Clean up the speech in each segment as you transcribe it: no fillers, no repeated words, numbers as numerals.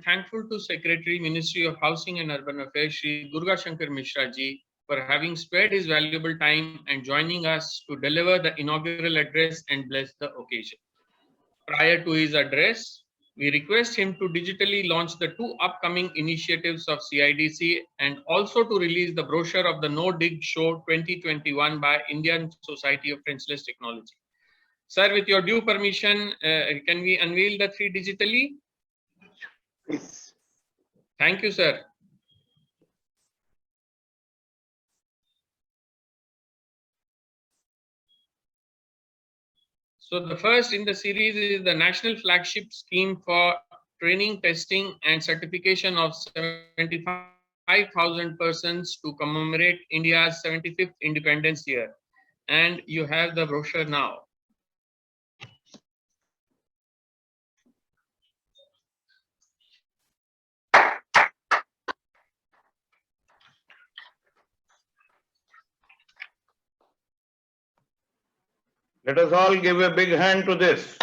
thankful to Secretary, Ministry of Housing and Urban Affairs, Shri Durga Shankar Mishra ji, for having spared his valuable time and joining us to deliver the inaugural address and bless the occasion. Prior to his address, we request him to digitally launch the 2 upcoming initiatives of CIDC and also to release the brochure of the No Dig Show 2021 by Indian Society of Trenchless Technology. Sir, with your due permission, can we unveil the 3 digitally? Please. Thank you, sir. So the first in the series is the National Flagship Scheme for Training, Testing and Certification of 75,000 persons to commemorate India's 75th Independence Year. And you have the brochure now. Let us all give a big hand to this.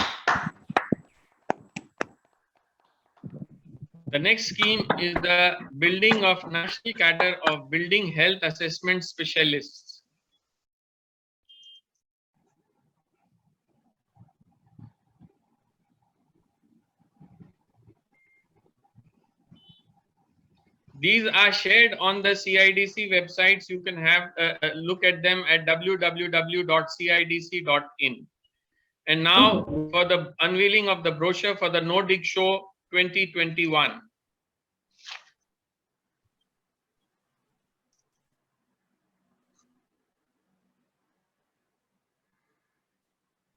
The next scheme is the building of National Cadre of Building Health Assessment Specialists. These are shared on the CIDC websites. You can have a look at them at www.cidc.in. And now for the unveiling of the brochure for the No Dig Show 2021.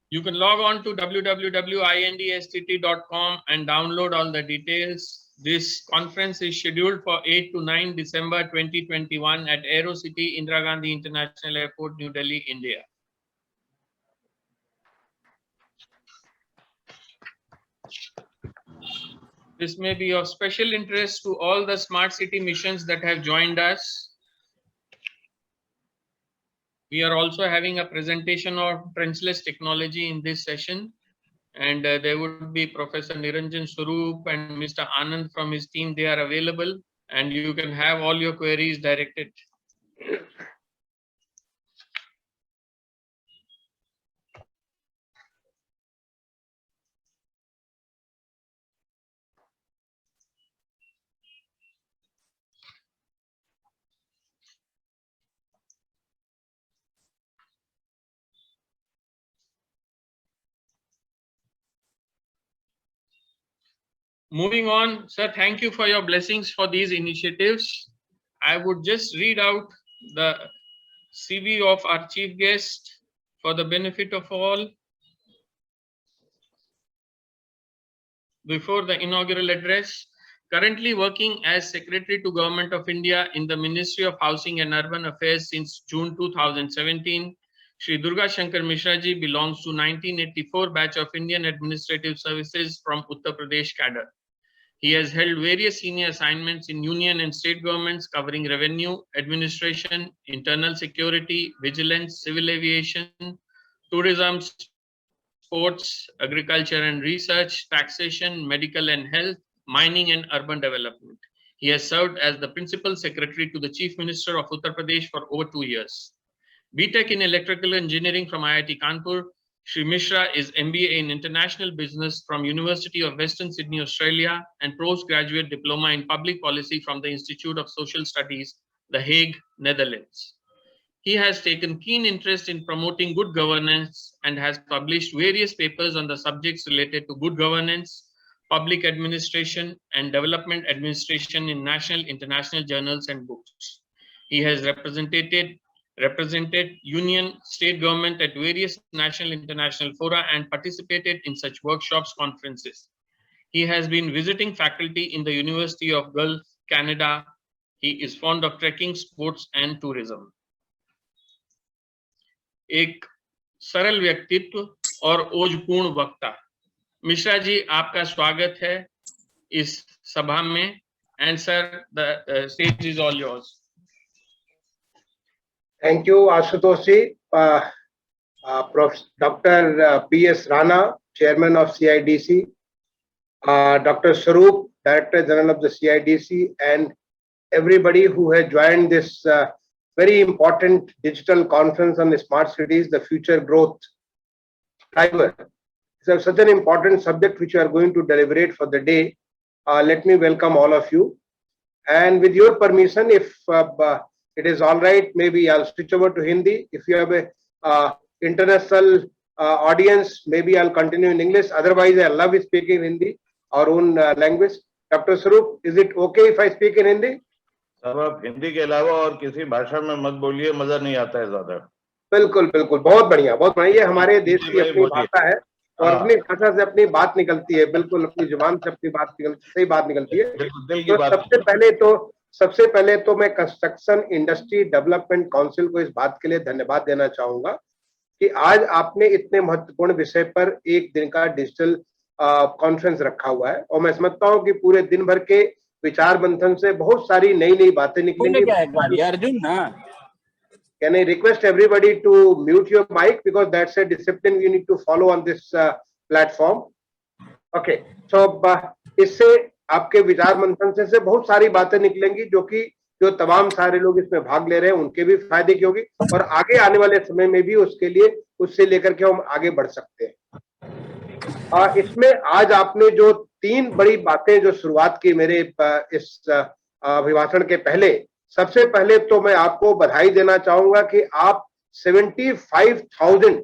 You can log on to www.indstT.com and download all the details. This conference is scheduled for 8 to 9 December 2021 at AeroCity Indira Gandhi International Airport, New Delhi, India. This may be of special interest to all the smart city missions that have joined us. We are also having a presentation of trenchless technology in this session. And there would be Professor Niranjan Swarup and Mr. Anand from his team. They are available and you can have all your queries directed. Moving on, sir, thank you for your blessings for these initiatives. I would just read out the CV of our chief guest for the benefit of all. Before the inaugural address, currently working as Secretary to Government of India in the Ministry of Housing and Urban Affairs since June 2017, Shri Durga Shankar Mishra ji belongs to 1984 batch of Indian Administrative Services from Uttar Pradesh cadre. He has held various senior assignments in union and state governments covering revenue, administration, internal security, vigilance, civil aviation, tourism, sports, agriculture and research, taxation, medical and health, mining and urban development. He has served as the Principal Secretary to the Chief Minister of Uttar Pradesh for over 2 years. BTech in Electrical Engineering from IIT Kanpur. Shri Mishra is MBA in International Business from University of Western Sydney, Australia, and Postgraduate Diploma in Public Policy from the Institute of Social Studies, The Hague, Netherlands. He has taken keen interest in promoting good governance and has published various papers on the subjects related to good governance, public administration, and development administration in national, international journals and books. He has represented union, state government at various national, international fora and participated in such workshops, conferences. He has been visiting faculty in the University of Gulf, Canada. He is fond of trekking, sports and tourism. एक सरल व्यक्तित्व और ओजपूर्ण वक्ता मिश्रा जी, आपका स्वागत है इस सभा में. And sir, the stage is all yours. Thank you, Ashutosh ji. Dr. P.S. Rana, Chairman of CIDC, Dr. Swarup, Director General of the CIDC, and everybody who has joined this very important digital conference on the smart cities, the future growth driver. So such an important subject which we are going to deliberate for the day. Let me welcome all of you. And with your permission, if it is all right, maybe I'll switch over to Hindi. If you have a international audience, maybe I'll continue in English. Otherwise, I love speaking Hindi, our own language. Dr. Swaroop, is it okay if I speak in Hindi? सब आप हिंदी के अलावा और किसी भाषा में मत बोलिए, मजा नहीं आता है ज्यादा। बिल्कुल बिल्कुल, बहुत बढ़िया, बहुत बढ़िया। ये हमारे देश की अपनी भाषा है और हाँ। अपनी भाषा से अपनी बात निकलती है, बिल्कुल अपनी जुबान से अपनी बात निकलती, सही बात निकलती है। बिल्कुल दिल की तो बात। सबसे पहले तो मैं कंस्ट्रक्शन इंडस्ट्री डेवलपमेंट काउंसिल को इस बात के लिए धन्यवाद देना चाहूंगा कि आज आपने इतने महत्वपूर्ण विषय पर एक दिन का डिजिटल कॉन्फ्रेंस रखा हुआ है, और मैं समझता हूँ कि पूरे दिन भर के विचार मंथन से बहुत सारी नई बातें निकलेंगी। अर्जुन ना, Can I request everybody to mute your mic, because that's a discipline we need to follow on this platform. Okay, so इससे आपके विचार मंथन से बहुत सारी बातें निकलेंगी जो तमाम सारे लोग इसमें भाग ले रहे हैं उनके भी फायदे की होगी, और आगे आने वाले समय में भी उससे लेकर के हम आगे बढ़ सकते हैं। इसमें आज आपने जो 3 बड़ी बातें जो शुरुआत की मेरे इस अभिभाषण के पहले, सबसे पहले तो मैं आपको बधाई देना चाहूंगा कि आप 75,000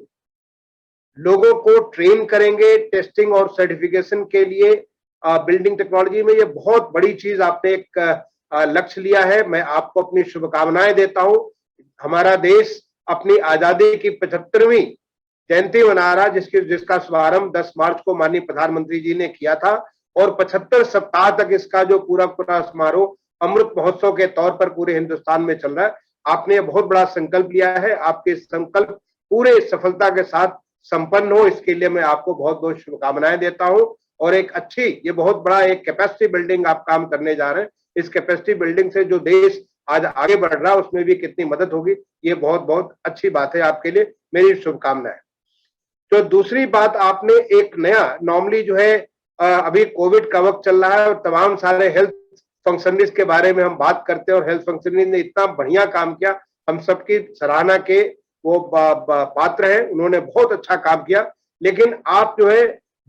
लोगों को ट्रेन करेंगे टेस्टिंग और सर्टिफिकेशन के लिए बिल्डिंग टेक्नोलॉजी में। ये बहुत बड़ी चीज आपने एक लक्ष्य लिया है। मैं आपको अपनी शुभकामनाएं देता हूं। हमारा देश अपनी आजादी की 75वीं जयंती मना रहा, जिसका शुभारंभ 10 मार्च को माननीय प्रधानमंत्री जी ने किया था, और 75 सप्ताह तक इसका जो पूरा समारोह अमृत महोत्सव के तौर पर पूरे हिंदुस्तान में चल रहा है। आपने बहुत बड़ा संकल्प लिया है, आपके संकल्प पूरे सफलता के साथ संपन्न हो, इसके लिए मैं आपको बहुत बहुत शुभकामनाएं देता हूं। और एक अच्छी, ये बहुत बड़ा एक कैपेसिटी बिल्डिंग आप काम करने जा रहे हैं। इस कैपेसिटी बिल्डिंग से जो देश आज आगे बढ़ रहा है उसमें भी कितनी मदद होगी, ये बहुत बहुत अच्छी बात है। आपके लिए मेरी शुभकामनाएं। तो दूसरी बात, आपने एक नया, नॉर्मली जो है अभी कोविड का वक्त चल रहा है और तमाम सारे हेल्थ फंक्शनलिस्ट के बारे में हम बात करते हैं, और हेल्थ फंक्शनलिस्ट ने इतना बढ़िया काम किया, हम सबकी सराहना के वो पात्र हैं, उन्होंने बहुत अच्छा काम किया। लेकिन आप जो है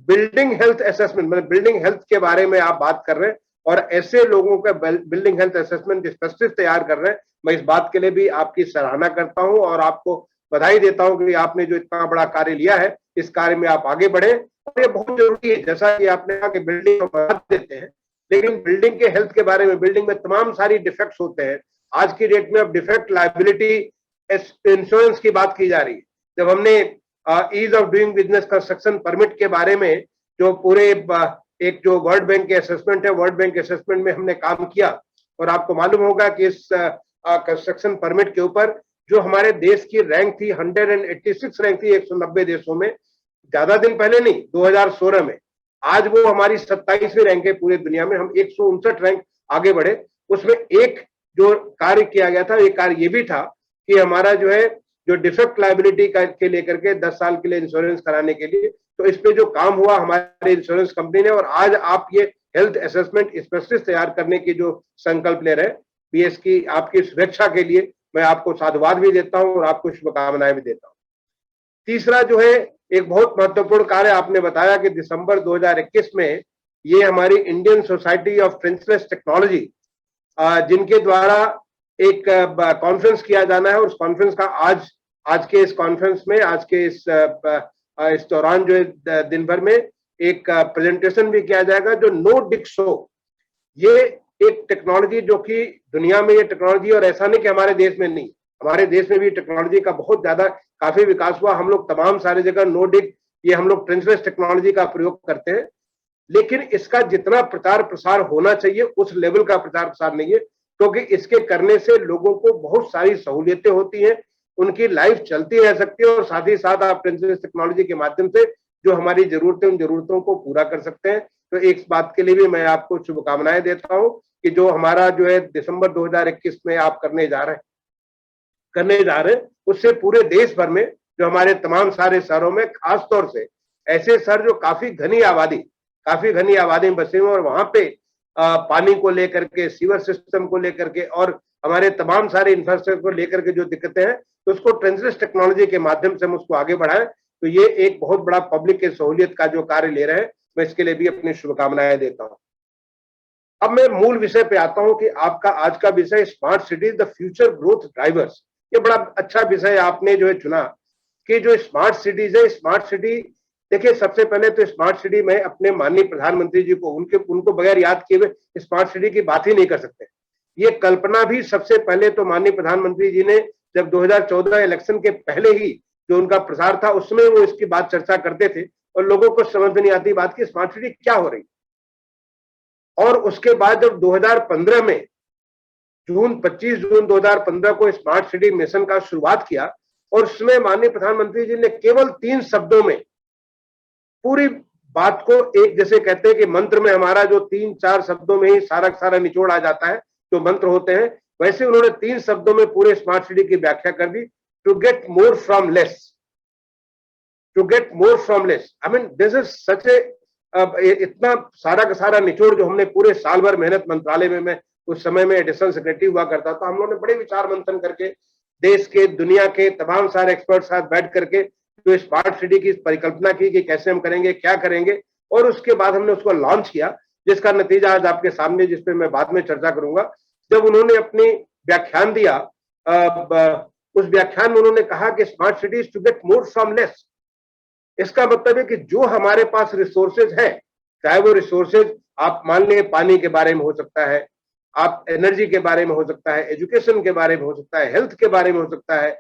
बिल्डिंग हेल्थ असेसमेंट, मतलब बिल्डिंग हेल्थ के बारे में आप बात कर रहे हैं, और ऐसे लोगों का बिल्डिंग हेल्थ असेसमेंट स्पेशलिस्ट तैयार कर रहे हैं। मैं इस बात के लिए भी आपकी सराहना करता हूं और आपको बधाई देता हूं कि आपने जो इतना बड़ा कार्य लिया है, इस कार्य में आप आगे बढ़े। और ये बहुत जरूरी है, जैसा कि आपने कहा कि बिल्डिंग को मदद देते हैं, लेकिन बिल्डिंग के हेल्थ के बारे में, बिल्डिंग में तमाम सारी डिफेक्ट्स होते हैं। आज की डेट में अब डिफेक्ट लायबिलिटी इंश्योरेंस की बात की जा रही है। जब हमने ease of doing business construction permit के बारे में जो पूरे एक जो वर्ल्ड बैंक के असेसमेंट है, वर्ल्ड बैंक असेसमेंट में हमने काम किया, और आपको मालूम होगा कि इस कंस्ट्रक्शन परमिट के ऊपर जो हमारे देश की रैंक थी 186 रैंक थी 190 देशों में, ज्यादा दिन पहले नहीं, 2016 में, आज वो हमारी 27वीं रैंक है पूरी दुनिया में। हम 159 रैंक आगे बढ़े। उसमें एक जो कार्य किया गया था, एक कार्य ये भी था कि हमारा जो है जो डिफेक्ट लायबिलिटी के लेकर के 10 साल के लिए इंश्योरेंस कराने के लिए, तो इस पे जो काम हुआ हमारे इंश्योरेंस कंपनी ने, और आज आप ये हेल्थ असेसमेंट स्पेशलिस्ट तैयार करने की जो संकल्प ले रहे हैं, बीएस की आपकी सुरक्षा के लिए मैं आपको साधुवाद भी देता हूं और आपको शुभकामनाएं भी देता हूं। तीसरा जो है एक बहुत महत्वपूर्ण कार्य आपने बताया कि दिसंबर 2021 में ये हमारी इंडियन सोसाइटी ऑफ ट्रेंचलेस टेक्नोलॉजी, जिनके द्वारा एक कॉन्फ्रेंस किया जाना है, और उस कॉन्फ्रेंस का आज के इस कॉन्फ्रेंस में, आज के इस दौरान जो दिन भर में एक प्रेजेंटेशन भी किया जाएगा, जो नो डिक शो। ये एक टेक्नोलॉजी जो कि दुनिया में ये टेक्नोलॉजी, और ऐसा नहीं कि हमारे देश में नहीं, हमारे देश में भी टेक्नोलॉजी का बहुत ज्यादा काफी विकास हुआ। हम लोग तमाम सारी जगह नो डिक, ये हम लोग ट्रेंचलेस टेक्नोलॉजी का प्रयोग करते हैं, लेकिन इसका जितना प्रचार प्रसार होना चाहिए उस लेवल का प्रचार प्रसार नहीं है, क्योंकि इसके करने से लोगों को बहुत सारी सहूलियतें होती हैं, उनकी लाइफ चलती रह सकती है, और साथ ही साथ आप ट्रेंचलेस टेक्नोलॉजी के माध्यम से जो हमारी जरूरतें, उन जरूरतों को पूरा कर सकते हैं। तो एक बात के लिए भी मैं आपको शुभकामनाएं देता हूं कि जो हमारा जो है दिसंबर 2021 में आप करने जा रहे हैं, उससे पूरे देश भर में जो हमारे तमाम सारे शहरों में, खास तौर से ऐसे शहर जो काफी घनी आबादी में बसे हुए, और वहां पे पानी को लेकर के, सीवर सिस्टम को लेकर के और हमारे तमाम सारे इंफ्रास्ट्रक्चर को लेकर के जो दिक्कतें हैं, तो उसको ट्रेंचलेस टेक्नोलॉजी के माध्यम से हम उसको आगे बढ़ाएं। तो ये एक बहुत बड़ा पब्लिक के सहूलियत का जो कार्य ले रहे हैं, मैं इसके लिए भी अपनी शुभकामनाएं देता हूं। अब मैं मूल विषय पे आता हूं कि आपका आज का विषय smart cities the future growth drivers. ये बड़ा अच्छा विषय आपने जो है चुना कि जो स्मार्ट सिटीज है, स्मार्ट सिटी, देखिए सबसे पहले तो स्मार्ट सिटी में अपने माननीय प्रधानमंत्री जी को उनको बगैर याद किए हुए स्मार्ट सिटी की बात ही नहीं कर सकते। ये कल्पना भी सबसे पहले तो माननीय प्रधानमंत्री जी ने जब 2014 इलेक्शन के पहले ही जो उनका प्रसार था उसमें वो इसकी बात चर्चा करते थे और लोगों को समझ में नहीं आती बात की स्मार्ट सिटी क्या हो रही। और उसके बाद जब 2015 में 25 जून 2015 को स्मार्ट सिटी मिशन का शुरुआत किया और उसमें माननीय प्रधानमंत्री जी ने केवल 3 शब्दों में पूरी बात को, एक जैसे कहते हैं कि मंत्र में हमारा जो 3-4 शब्दों में ही सारा निचोड़ आ जाता है, जो मंत्र होते हैं, वैसे उन्होंने 3 शब्दों में पूरे स्मार्ट सिटी की व्याख्या कर दी। To get more from less, to get more from less. I mean this is such a, इतना सारा का सारा निचोड़ जो हमने पूरे साल भर मेहनत मंत्रालय में, मैं उस समय में एडिशनल सेक्रेटरी हुआ करता था, हम लोगों ने बड़े विचार मंथन करके देश के, दुनिया के तमाम सारे एक्सपर्ट साथ बैठ करके जो स्मार्ट सिटी की परिकल्पना की कि कैसे हम करेंगे, क्या करेंगे, और उसके बाद हमने उसको लॉन्च किया, जिसका नतीजा आज आपके सामने, जिस पे मैं बाद में चर्चा करूंगा। जब उन्होंने अपनी व्याख्यान दिया, उस व्याख्यान में उन्होंने कहा कि smart cities to get more from less. इसका मतलब है कि जो हमारे पास रिसोर्सेज है, चाहे वो रिसोर्सेज आप मान लें पानी के बारे में हो सकता है, आप एनर्जी के बारे में हो सकता है, एजुकेशन के बारे में हो सकता है, हेल्थ के बारे में हो सकता है,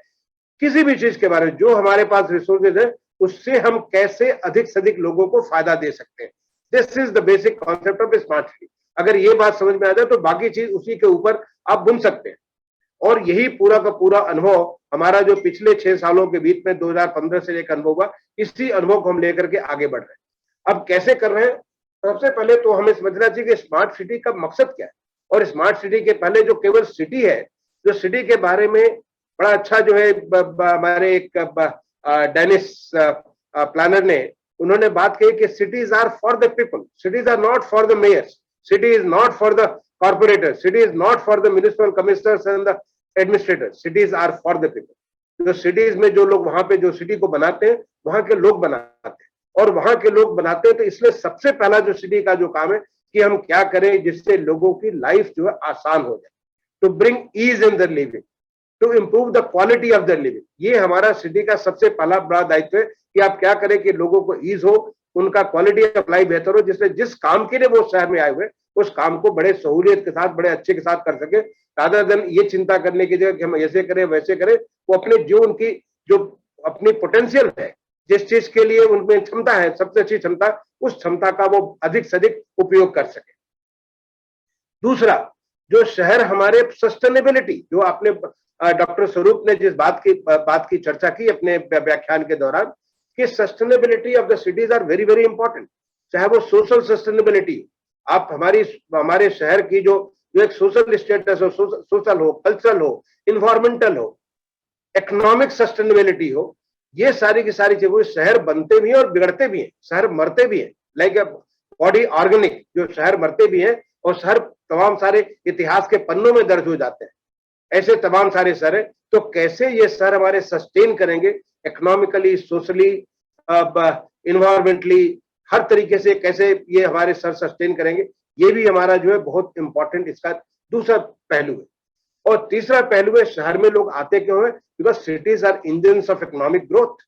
किसी भी चीज के बारे में जो हमारे पास रिसोर्सेज है उससे हम कैसे अधिक से अधिक लोगों को फायदा दे सकते हैं। This is the basic concept of smart city. अगर ये बात समझ में आ जाए तो बाकी चीज उसी के ऊपर आप बुन सकते हैं। और यही पूरा का पूरा अनुभव हमारा जो पिछले 6 सालों के बीच में 2015 से एक अनुभव हुआ, इसी अनुभव को हम लेकर के आगे बढ़ रहे हैं। अब कैसे कर रहे हैं? सबसे पहले तो हमें समझना चाहिए कि स्मार्ट सिटी का मकसद क्या है। और स्मार्ट सिटी के पहले जो केवल सिटी है, जो सिटी के बारे में बड़ा अच्छा जो है हमारे एक डेनिस प्लानर ने, उन्होंने बात कही कि cities are for the people, cities are not for the mayors, city is not for the corporators, city is not for the municipal commissioners and the administrators, cities are for the people. जो cities में जो लोग वहां पे जो city को बनाते हैं, वहां के लोग बनाते हैं, और वहां के लोग बनाते हैं। तो इसलिए सबसे पहला जो सिटी का जो काम है कि हम क्या करें जिससे लोगों की लाइफ जो है आसान हो जाए, to bring ease in their living, to improve the quality of their living. ये हमारा सिटी का सबसे पहला बड़ा दायित्व है कि आप क्या करें कि लोगों को ईज हो, उनका क्वालिटी ऑफ लाइफ बेहतर हो, जिससे जिस काम के लिए वो शहर में आए हुए उस काम को बड़े सहूलियत के साथ, बड़े अच्छे के साथ कर सके, रादर देन ये चिंता करने की जगह कि हम ऐसे करें वैसे करें। वो अपने जीवन की जो अपनी पोटेंशियल है, जिस चीज के लिए उनमें क्षमता है, सबसे अच्छी क्षमता, उस क्षमता का वो अधिक से अधिक उपयोग कर सके। दूसरा, जो शहर हमारे सस्टेनेबिलिटी, जो आपने डॉक्टर स्वरूप ने जिस बात की चर्चा की अपने व्याख्यान के दौरान, कि sustainability of the cities are very very important. चाहे वो सोशल सस्टेनेबिलिटी, आप हमारे शहर की जो एक सोशल स्टेटस हो, सोशल हो, कल्चरल हो, इन्वायरमेंटल हो, इकोनॉमिक सस्टेनेबिलिटी हो, ये सारी की सारी चीजें, शहर बनते भी हैं और बिगड़ते भी हैं, शहर मरते भी हैं, लाइक बॉडी ऑर्गेनिक, जो शहर मरते भी हैं और शहर तमाम सारे इतिहास के पन्नों में दर्ज हो जाते हैं, ऐसे तमाम सारे शहर हैं। तो कैसे ये शहर हमारे सस्टेन करेंगे इकोनॉमिकली, सोशली, इन्वायरमेंटली, हर तरीके से कैसे ये हमारे शहर सस्टेन करेंगे, ये भी हमारा जो है बहुत इंपॉर्टेंट इसका दूसरा पहलू है। और तीसरा पहलू है, शहर में लोग आते क्यों हैं? Because cities are engines of economic growth.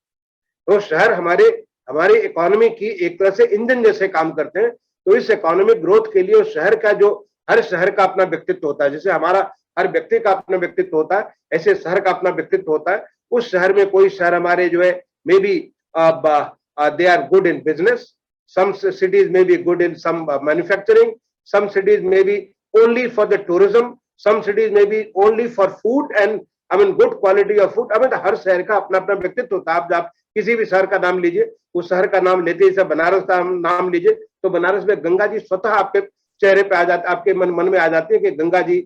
तो शहर हमारे इकोनॉमी की एक तरह से इंजन जैसे काम करते हैं। तो इस इकोनॉमिक ग्रोथ के लिए शहर का जो, हर शहर का अपना व्यक्तित्व होता है, जैसे हमारा हर व्यक्ति का अपना व्यक्तित्व होता है, ऐसे शहर का अपना व्यक्तित्व होता है। उस शहर में कोई शहर हमारे जो है maybe they are good in business, some cities may be good in some manufacturing, some cities may be only for the tourism, some cities may be only for food and I mean good quality of food। I mean हर शहर का अपना अपना व्यक्तित्व होता है। आप किसी भी शहर का नाम लीजिए, उस शहर का नाम लेते ही, बनारस का नाम लीजिए तो बनारस में गंगा जी स्वतः आपके चेहरे पे आ जाते, आपके मन में आ जाती है कि गंगा जी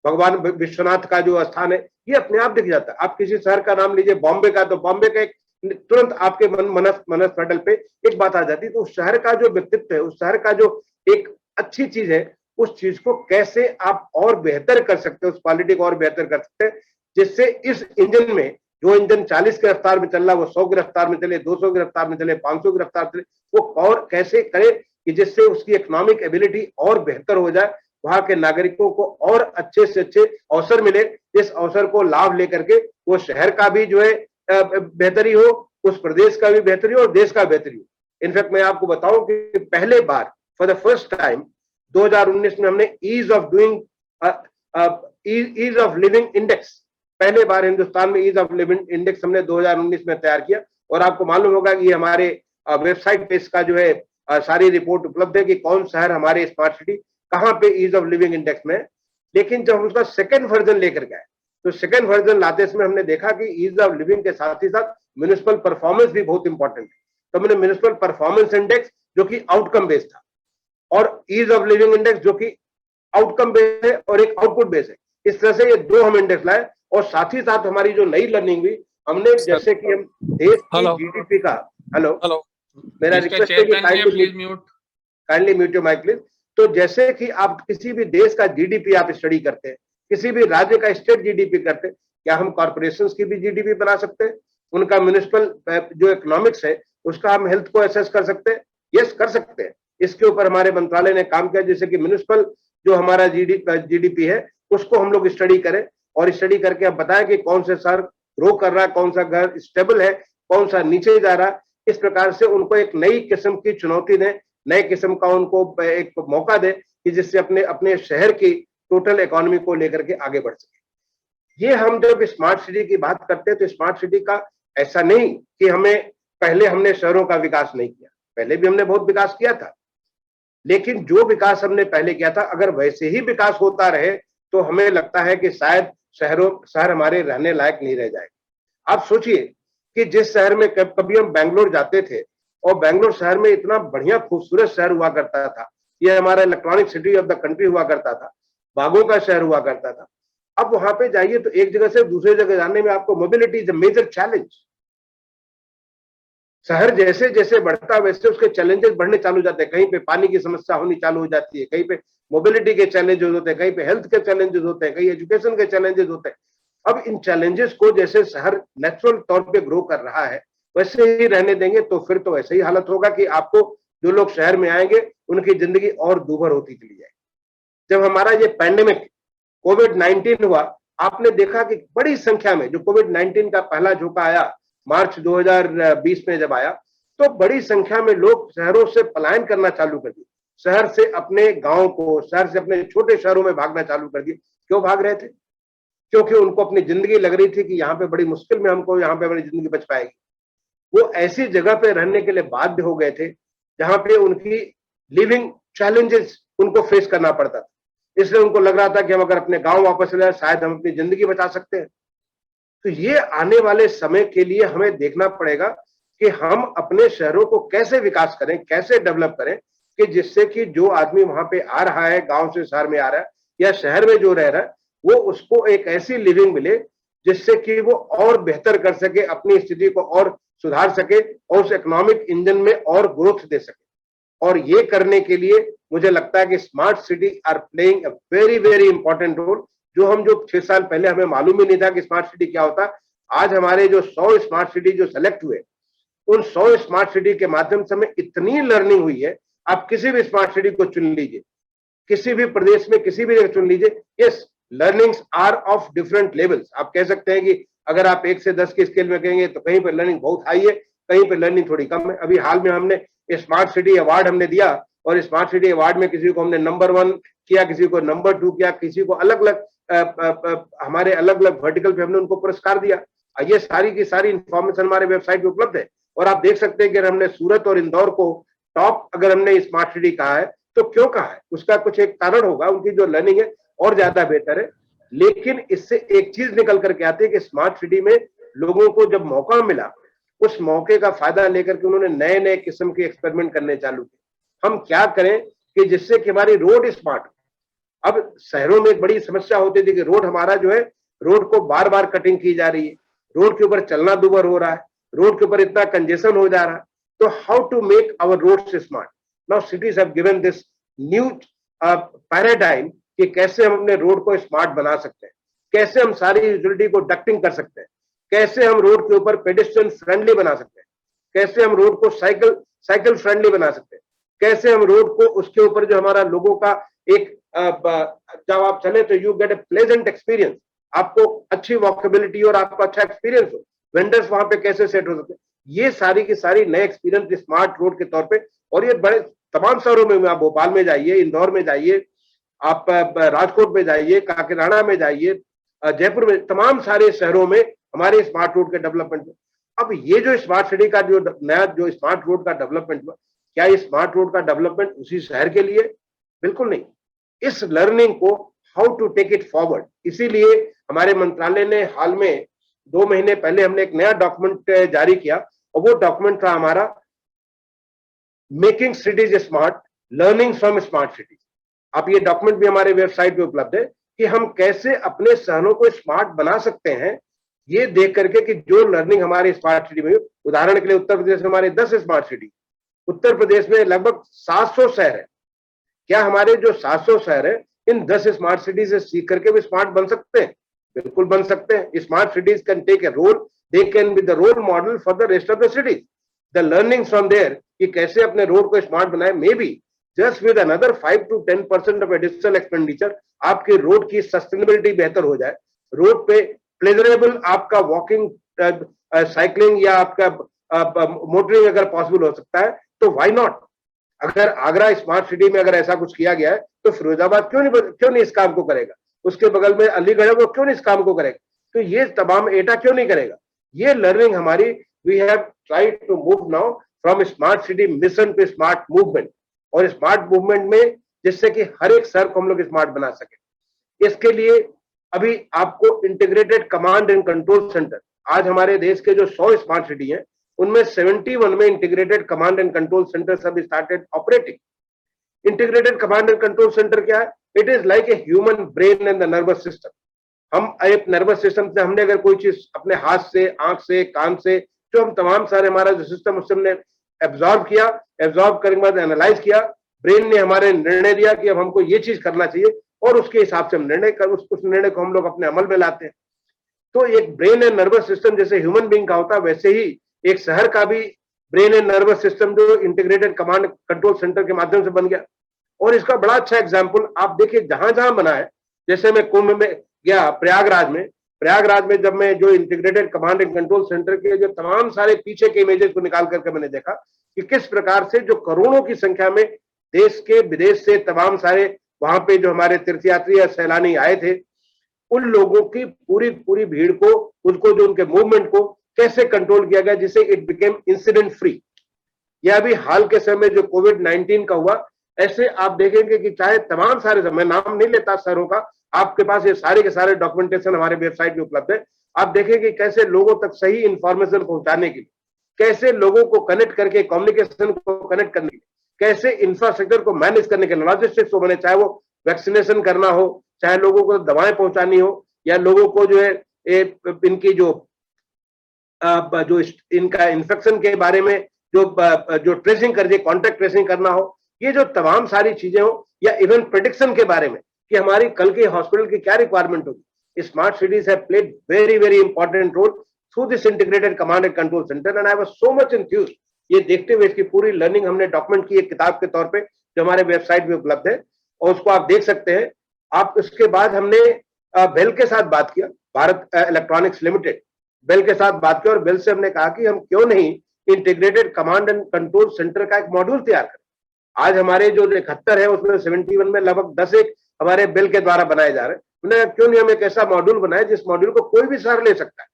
भगवान विश्वनाथ का जो स्थान है, ये अपने आप दिख जाता है। आप किसी शहर का नाम लीजिए, बॉम्बे का, तो बॉम्बे का एक तुरंत आपके मनस पटल पे एक बात आ जाती है। तो उस शहर का जो व्यक्तित्व है, उस शहर का जो एक अच्छी चीज है, उस चीज को कैसे आप और बेहतर कर सकते हैं, उस क्वालिटी को और बेहतर कर सकते हैं, जिससे इस इंजन में जो इंजन 40 की रफ्तार में चल रहा है वो 100 की रफ्तार में चले, 200 की रफ्तार में चले, 500 की रफ्तार चले, वो और कैसे करे कि जिससे उसकी इकोनॉमिक एबिलिटी और बेहतर हो जाए, वहां के नागरिकों को और अच्छे से अच्छे अवसर मिले, इस अवसर को लाभ लेकर के वो शहर का भी जो है बेहतरी हो, उस प्रदेश का भी बेहतरी हो और देश का बेहतरी हो। इनफैक्ट मैं आपको बताऊं कि पहले बार फॉर द फर्स्ट टाइम 2019 में हमने ईज ऑफ लिविंग इंडेक्स, पहले बार हिंदुस्तान में ईज ऑफ लिविंग इंडेक्स हमने 2019 में तैयार किया। और आपको मालूम होगा कि ये हमारे वेबसाइट पे इसका जो है सारी रिपोर्ट उपलब्ध है कि कौन शहर हमारे स्मार्ट सिटी कहां पे ईज ऑफ लिविंग इंडेक्स में। लेकिन जब हम उसका सेकेंड वर्जन लेकर गए तो सेकेंड वर्जन लाते समय हमने देखा कि ईज ऑफ लिविंग के साथ ही साथ म्युनिसिपल परफॉर्मेंस भी बहुत इंपॉर्टेंट है। तो हमने म्युनिसिपल परफॉर्मेंस इंडेक्स जो कि आउटकम बेस्ड था और ईज ऑफ लिविंग इंडेक्स जो कि आउटकम बेस्ड है और एक आउटपुट बेस्ड है, इस तरह से ये दो हम इंडेक्स लाए। और साथ ही साथ हमारी जो नई लर्निंग हुई, हमने जैसे कि हम देश की जीडीपी का हेलो मेरा रिक्वेस्ट है कि kindly mute your mic please. तो जैसे कि आप किसी भी देश का जीडीपी आप स्टडी करते हैं, किसी भी राज्य का स्टेट जीडीपी करते हैं, क्या हम कॉर्पोरेशंस की भी जीडीपी बना सकते हैं? उनका म्युनिसिपल जो इकोनॉमिक्स है उसका हम हेल्थ को एसेस कर सकते हैं? यस, कर सकते हैं। इसके ऊपर हमारे मंत्रालय ने काम किया, जैसे कि म्युनिसिपल जो हमारा जीडीपी है उसको हम लोग स्टडी करें और स्टडी करके अब बताएं कि कौन से शहर ग्रो कर रहा है, कौन सा घर स्टेबल है, कौन सा नीचे जा रहा है। इस प्रकार से उनको एक नई किस्म की चुनौती दें, नए किस्म का उनको एक मौका दे कि जिससे अपने अपने शहर की टोटल इकोनॉमी को लेकर के आगे बढ़ सके। ये हम जब स्मार्ट सिटी की बात करते हैं तो स्मार्ट सिटी का ऐसा नहीं कि पहले हमने शहरों का विकास नहीं किया, पहले भी हमने बहुत विकास किया था, लेकिन जो विकास हमने पहले किया था अगर वैसे ही विकास होता रहे तो हमें लगता है कि शायद शहर हमारे रहने लायक नहीं रह जाएगा। आप सोचिए कि जिस शहर में कभी हम बेंगलोर जाते थे और बेंगलोर शहर में इतना बढ़िया खूबसूरत शहर हुआ करता था, ये हमारा electronic city of the country हुआ करता था, बागों का शहर हुआ करता था। अब वहां पे जाइए तो एक जगह से दूसरी जगह जाने में आपको mobility is a major challenge. शहर जैसे जैसे बढ़ता है वैसे उसके चैलेंजेस बढ़ने चालू हो जाते हैं। कहीं पे पानी की समस्या होनी चालू हो जाती है, कहीं पे मोबिलिटी के चैलेंजेस होते हैं, कहीं पे हेल्थ के चैलेंजेस होते हैं, कहीं एजुकेशन के चैलेंजेस होते हैं। अब इन चैलेंजेस को जैसे शहर नेचुरल तौर पे ग्रो कर रहा है वैसे ही रहने देंगे तो फिर तो ऐसे ही हालत होगा कि आपको जो लोग शहर में आएंगे उनकी जिंदगी और दूभर होती चली जाएगी। जब हमारा ये पैंडेमिक कोविड-19 हुआ, आपने देखा कि बड़ी संख्या में जो कोविड-19 का पहला झोंका आया मार्च 2020 में जब आया तो बड़ी संख्या में लोग शहरों से पलायन करना चालू कर दिए, शहर से अपने गांव को, शहर से अपने छोटे शहरों में भागना चालू कर दिए। क्यों भाग रहे थे? क्योंकि उनको अपनी जिंदगी लग रही थी कि यहाँ पे बड़ी मुश्किल में हमको यहाँ पे अपनी जिंदगी बच पाएगी। वो ऐसी जगह पे रहने के लिए बाध्य हो गए थे जहां पे उनकी लिविंग चैलेंजेस उनको फेस करना पड़ता था। इसलिए उनको लग रहा था कि हम अगर अपने गांव वापस चले जाए शायद हम अपनी जिंदगी बचा सकते हैं। तो ये आने वाले समय के लिए हमें देखना पड़ेगा कि हम अपने शहरों को कैसे विकास करें, कैसे डेवलप करें कि जिससे कि जो आदमी वहां पे आ रहा है, गांव से शहर में आ रहा है या शहर में जो रह रहा है, वो उसको एक ऐसी लिविंग मिले जिससे कि वो और बेहतर कर सके, अपनी स्थिति को और सुधार सके और उस इकोनॉमिक इंजन में और ग्रोथ दे सके। और ये करने के लिए मुझे लगता है कि smart city are playing a very very important role, जो 6 साल पहले हमें मालूम ही नहीं था कि स्मार्ट सिटी क्या होता। आज हमारे जो 100 स्मार्ट सिटी जो सेलेक्ट हुए, उन 100 स्मार्ट सिटी के माध्यम से हमें इतनी लर्निंग हुई है। आप किसी भी स्मार्ट सिटी को चुन लीजिए, किसी भी प्रदेश में किसी भी जगह चुन लीजिए, yes learnings are of different levels. आप कह सकते हैं कि अगर आप 1 से 10 के स्केल में कहेंगे तो कहीं पर लर्निंग बहुत हाई है, कहीं पर लर्निंग थोड़ी कम है। अभी हाल में हमने स्मार्ट सिटी अवार्ड हमने दिया और स्मार्ट सिटी अवार्ड में किसी को हमने नंबर 1 किया, किसी को नंबर 2 किया, किसी को अलग अलग हमारे अलग अलग वर्टिकल पे हमने उनको पुरस्कार दिया। ये सारी की सारी इंफॉर्मेशन हमारे वेबसाइट पे उपलब्ध है और आप देख सकते हैं कि हमने सूरत और इंदौर को टॉप अगर हमने स्मार्ट सिटी कहा है तो क्यों कहा है, उसका कुछ एक कारण होगा, उनकी जो लर्निंग है और ज्यादा बेहतर है। लेकिन इससे एक चीज निकल करके आती है कि स्मार्ट सिटी में लोगों को जब मौका मिला, उस मौके का फायदा लेकर के उन्होंने नए नए किस्म के एक्सपेरिमेंट करने चालू किए। हम क्या करें कि जिससे कि हमारी रोड स्मार्ट। अब शहरों में एक बड़ी समस्या होती थी कि रोड हमारा जो है, रोड को बार बार कटिंग की जा रही है, रोड के ऊपर चलना दूभर हो रहा है, रोड के ऊपर इतना कंजेशन हो जा रहा है। तो how to make our roads smart? Now cities have given this new paradigm कि कैसे हम अपने रोड को स्मार्ट बना सकते हैं, कैसे हम सारी यूटिलिटी को डक्टिंग कर सकते हैं, कैसे हम रोड के ऊपर पेडेस्ट्रियन फ्रेंडली बना सकते हैं, कैसे हम रोड को साइकिल फ्रेंडली बना सकते हैं, कैसे हम रोड को उसके ऊपर जो हमारा लोगों का एक जब आप चले तो you get A pleasant experience, आपको अच्छी वॉकेबिलिटी और आपको अच्छा एक्सपीरियंस हो, वेंडर्स वहां पे कैसे सेट हो सकते हैं, ये सारी की सारी नए एक्सपीरियंस स्मार्ट रोड के तौर पे। और ये बड़े तमाम शहरों में, आप भोपाल में जाइए, इंदौर में जाइए, आप राजकोट में जाइए, काकीनाडा में जाइए, जयपुर में, तमाम सारे शहरों में हमारे स्मार्ट रोड के डेवलपमेंट में। अब ये जो स्मार्ट सिटी का जो नया जो स्मार्ट रोड का डेवलपमेंट हुआ, क्या ये स्मार्ट रोड का डेवलपमेंट उसी शहर के लिए? बिल्कुल नहीं। इस लर्निंग को how to take it forward, इसीलिए हमारे मंत्रालय ने हाल में 2 महीने पहले हमने एक नया डॉक्यूमेंट जारी किया, और वो डॉक्यूमेंट था हमारा making cities smart, learning from smart cities. आप ये डॉक्यूमेंट भी हमारे वेबसाइट पे उपलब्ध है कि हम कैसे अपने शहरों को स्मार्ट बना सकते हैं, ये देख करके कि जो लर्निंग हमारे स्मार्ट सिटी में, उदाहरण के लिए उत्तर प्रदेश में हमारे 10 स्मार्ट सिटी, उत्तर प्रदेश में लगभग 700 शहर है। क्या हमारे जो 700 शहर है, इन 10 स्मार्ट सिटी से सीख करके भी स्मार्ट बन सकते हैं? बिल्कुल बन सकते हैं। Smart cities can take a role, they can be the role model for the rest of the cities. The learning from there कि कैसे अपने रोड को स्मार्ट बनाए, maybe just with another 5 to 10% of additional expenditure आपकी road की sustainability बेहतर हो जाए, रोड पे प्लेजरेबल आपका वॉकिंग, साइकिलिंग या आपका मोटरिंग अगर पॉसिबल हो सकता है तो व्हाई नॉट। अगर आगरा स्मार्ट सिटी में अगर ऐसा कुछ किया गया है तो फिरोजाबाद क्यों नहीं इस काम को करेगा? उसके बगल में अलीगढ़ है, वो क्यों नहीं इस काम को करेगा? तो ये तमाम एटा क्यों नहीं करेगा? ये लर्निंग हमारी, we have tried to move now from smart city mission to smart movement, और स्मार्ट मूवमेंट में जिससे कि हर एक शहर को हम लोग स्मार्ट बना सके। इसके लिए अभी आपको integrated command and control centre, आज हमारे देश के जो 100 स्मार्ट सिटी हैं उनमें 71 में integrated command and control centre सब started operating. Integrated command and control centre क्या है? It is like a human brain and the nervous system. हम एक नर्वस सिस्टम से हमने अगर कोई चीज अपने हाथ से, आंख से, कान से, जो हम तमाम सारे हमारा जो सिस्टम उससे हमने एब्जॉर्ब किया, एब्जॉर्ब करने के बाद एनालाइज किया, ब्रेन ने हमारे निर्णय दिया कि अब हमको ये चीज करना चाहिए, और उसके हिसाब से हम निर्णय कर उस निर्णय को हम लोग अपने अमल में लाते हैं। तो एक ब्रेन एंड नर्वस सिस्टम जैसे ह्यूमन बीइंग का होता है, वैसे ही एक शहर का भी ब्रेन एंड नर्वस सिस्टम जो इंटीग्रेटेड कमांड कंट्रोल सेंटर के माध्यम से बन गया। और इसका बड़ा अच्छा एग्जाम्पल आप देखिए, जहां जहां बना है, जैसे मैं कुंभ में गया, प्रयागराज में जब मैं जो integrated command and control centre के जो तमाम सारे पीछे के इमेजेस को निकाल करके मैंने देखा कि किस प्रकार से जो करोड़ों की संख्या में देश के विदेश से तमाम सारे वहां पे जो हमारे तीर्थयात्री या सैलानी आए थे, उन लोगों की पूरी भीड़ को, उनको जो उनके मूवमेंट को कैसे कंट्रोल किया गया, जिससे इट बिकेम इंसिडेंट फ्री। यह अभी हाल के समय जो कोविड-19 का हुआ, ऐसे आप देखेंगे कि चाहे तमाम सारे, मैं नाम नहीं लेता शहरों का, आपके पास ये सारे के सारे डॉक्यूमेंटेशन हमारे वेबसाइट पे उपलब्ध है। आप देखेंगे कैसे लोगों तक सही इंफॉर्मेशन पहुंचाने के लिए, कैसे लोगों को कनेक्ट करके, कम्युनिकेशन को कनेक्ट करने के लिए, कैसे इंफ्रास्ट्रक्चर को मैनेज करने के लिए, लॉजिस्टिक्स को बने, चाहे वो वैक्सीनेशन करना हो, चाहे लोगों को दवाएं पहुंचानी हो, या लोगों को जो है इनकी जो इनका इन्फेक्शन के बारे में जो ट्रेसिंग कर, कॉन्टेक्ट ट्रेसिंग करना हो, ये जो तमाम सारी चीजें हो, या इवन प्रेडिक्शन के बारे में कि हमारी कल के हॉस्पिटल की क्या रिक्वायरमेंट होगी, smart cities have played very important role through this integrated command and control centre, and I was so much enthused. ये देखते हुए इसकी पूरी लर्निंग हमने डॉक्यूमेंट की एक किताब के तौर पे जो हमारे वेबसाइट में उपलब्ध है, और उसको आप देख सकते हैं। आप उसके बाद हमने बेल के साथ बात किया, भारत इलेक्ट्रॉनिक्स लिमिटेड, बेल के साथ बात किया, और बेल से हमने कहा कि हम क्यों नहीं integrated command and control centre का एक मॉड्यूल तैयार करें। आज हमारे जो 71 है उसमें 71 में लगभग 10 एक हमारे बेल के द्वारा बनाए जा रहे हैं। उन्होंने क्यों नहीं हम एक ऐसा मॉड्यूल बनाए जिस मॉड्यूल को कोई भी शहर ले सकता है,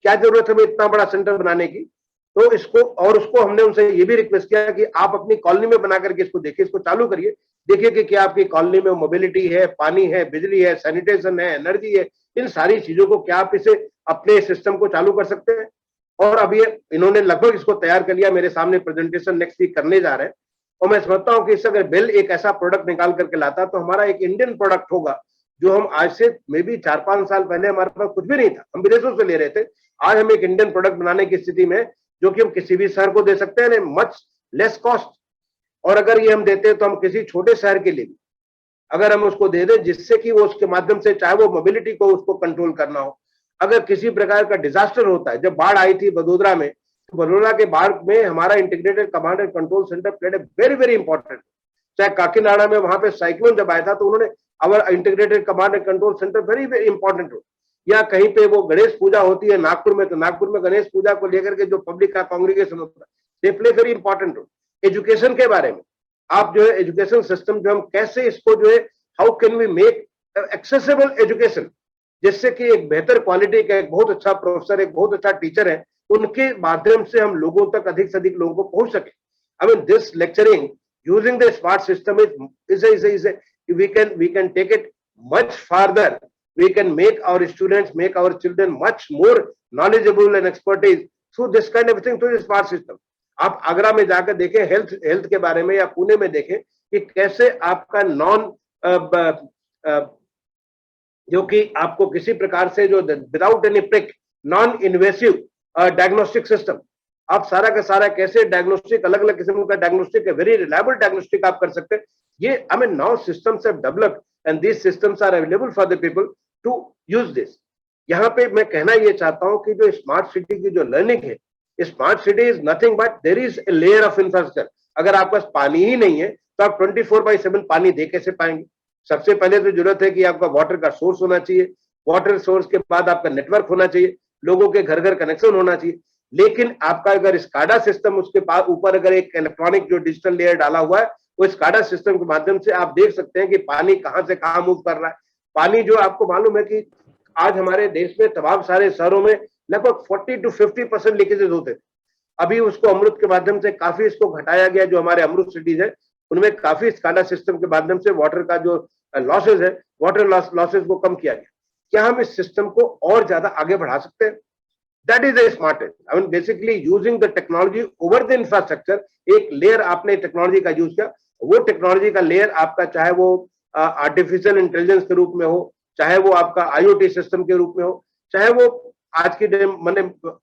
क्या जरूरत है हमें इतना बड़ा सेंटर बनाने की। तो इसको, और उसको हमने उनसे ये भी रिक्वेस्ट किया कि आप अपनी कॉलोनी में बना करके इसको देखिए, इसको चालू करिए, देखिए कि क्या आपकी कॉलोनी में मोबिलिटी है, पानी है, बिजली है, सैनिटेशन है, एनर्जी है, इन सारी चीजों को क्या आप इसे अपने सिस्टम को चालू कर सकते हैं। और अब ये इन्होंने लगभग इसको तैयार कर लिया, मेरे सामने प्रेजेंटेशन नेक्स्ट वीक करने जा रहे हैं। और मैं समझता हूं कि इससे अगर बेल एक ऐसा प्रोडक्ट निकाल करके लाता तो हमारा एक इंडियन प्रोडक्ट होगा, जो हम आज से मे बी 4-5 साल पहले हमारे पास कुछ भी नहीं था, हम विदेशों से ले रहे थे। आज हम एक इंडियन प्रोडक्ट बनाने की स्थिति में, जो कि हम किसी भी शहर को दे सकते हैं, मच लेस कॉस्ट। और अगर ये हम देते हैं तो हम किसी छोटे शहर के लिए भी अगर हम उसको दे दें जिससे कि वो उसके माध्यम से चाहे वो मोबिलिटी को उसको कंट्रोल करना हो, अगर किसी प्रकार का डिजास्टर होता है, जब बाढ़ आई थी बड़ोदरा में, तो बड़ोदरा के बाढ़ में हमारा integrated command and control centre played a very very important. चाहे काकीनाडा में वहां पे साइक्लोन जब आया था तो उन्होंने our integrated command and control centre very very important role. या कहीं पे वो गणेश पूजा होती है नागपुर में, तो नागपुर में गणेश पूजा को लेकर के जो पब्लिक का कांग्रेगेशन होता है, they play very important role. Education के बारे में आप जो है एजुकेशन सिस्टम जो हम कैसे इसको जो है how can we make accessible education, जिससे कि एक बेहतर क्वालिटी का एक बहुत अच्छा प्रोफेसर, एक बहुत अच्छा टीचर है, उनके माध्यम से हम लोगों तक अधिक से अधिक लोगों को पहुंच सके। आई mean this lecturing using the smart system is we can take it much farther. We can make our students, make our children much more knowledgeable and expertise through this kind of thing, through the smart system. आप आगरा में जाकर देखें health के बारे में, या पुणे में देखें कि कैसे आपका जो कि आपको किसी प्रकार से जो without any prick non invasive diagnostic system, आप सारा का सारा कैसे डायग्नोस्टिक, अलग अलग किस्म का डायग्नोस्टिक, वेरी रिलायबल डायग्नोस्टिक आप कर सकते हैं। ये I mean now systems have developed and these systems are available for the people to use this. यहाँ पे मैं कहना ये चाहता हूँ कि जो स्मार्ट सिटी की जो लर्निंग है, smart city is nothing but there is a layer of infrastructure. अगर आपके पास पानी ही नहीं है तो आप 24/7 पानी दे कैसे पाएंगे? सबसे पहले तो जरूरत है कि आपका वाटर का सोर्स होना चाहिए, वाटर सोर्स के बाद आपका नेटवर्क होना चाहिए, लोगों के घर घर कनेक्शन होना चाहिए। लेकिन आपका अगर स्काडा सिस्टम उसके पास ऊपर अगर एक इलेक्ट्रॉनिक जो डिजिटल लेयर डाला हुआ है, वो स्काडा सिस्टम के माध्यम से आप देख सकते हैं कि पानी कहां से कहां मूव कर रहा है। पानी जो आपको मालूम है कि आज हमारे देश में तमाम सारे शहरों में लगभग 40 to 50% लीकेजेस होते थे। अभी उसको अमृत के माध्यम से काफी इसको घटाया गया। जो हमारे अमृत सिटीज है उनमें काफी स्काडा सिस्टम के माध्यम से वाटर का जो लॉसेज है, वाटर लॉसेज को कम किया गया। क्या हम इस सिस्टम को और ज्यादा आगे बढ़ा सकते हैं? That is the smartest. I mean, basically using the technology over the infrastructure. एक लेयर आपने टेक्नोलॉजी का यूज किया, वो टेक्नोलॉजी का लेयर आपका चाहे वो आर्टिफिशियल इंटेलिजेंस के रूप में हो, चाहे वो आपका IoT सिस्टम के रूप में हो, चाहे वो आज की मैंने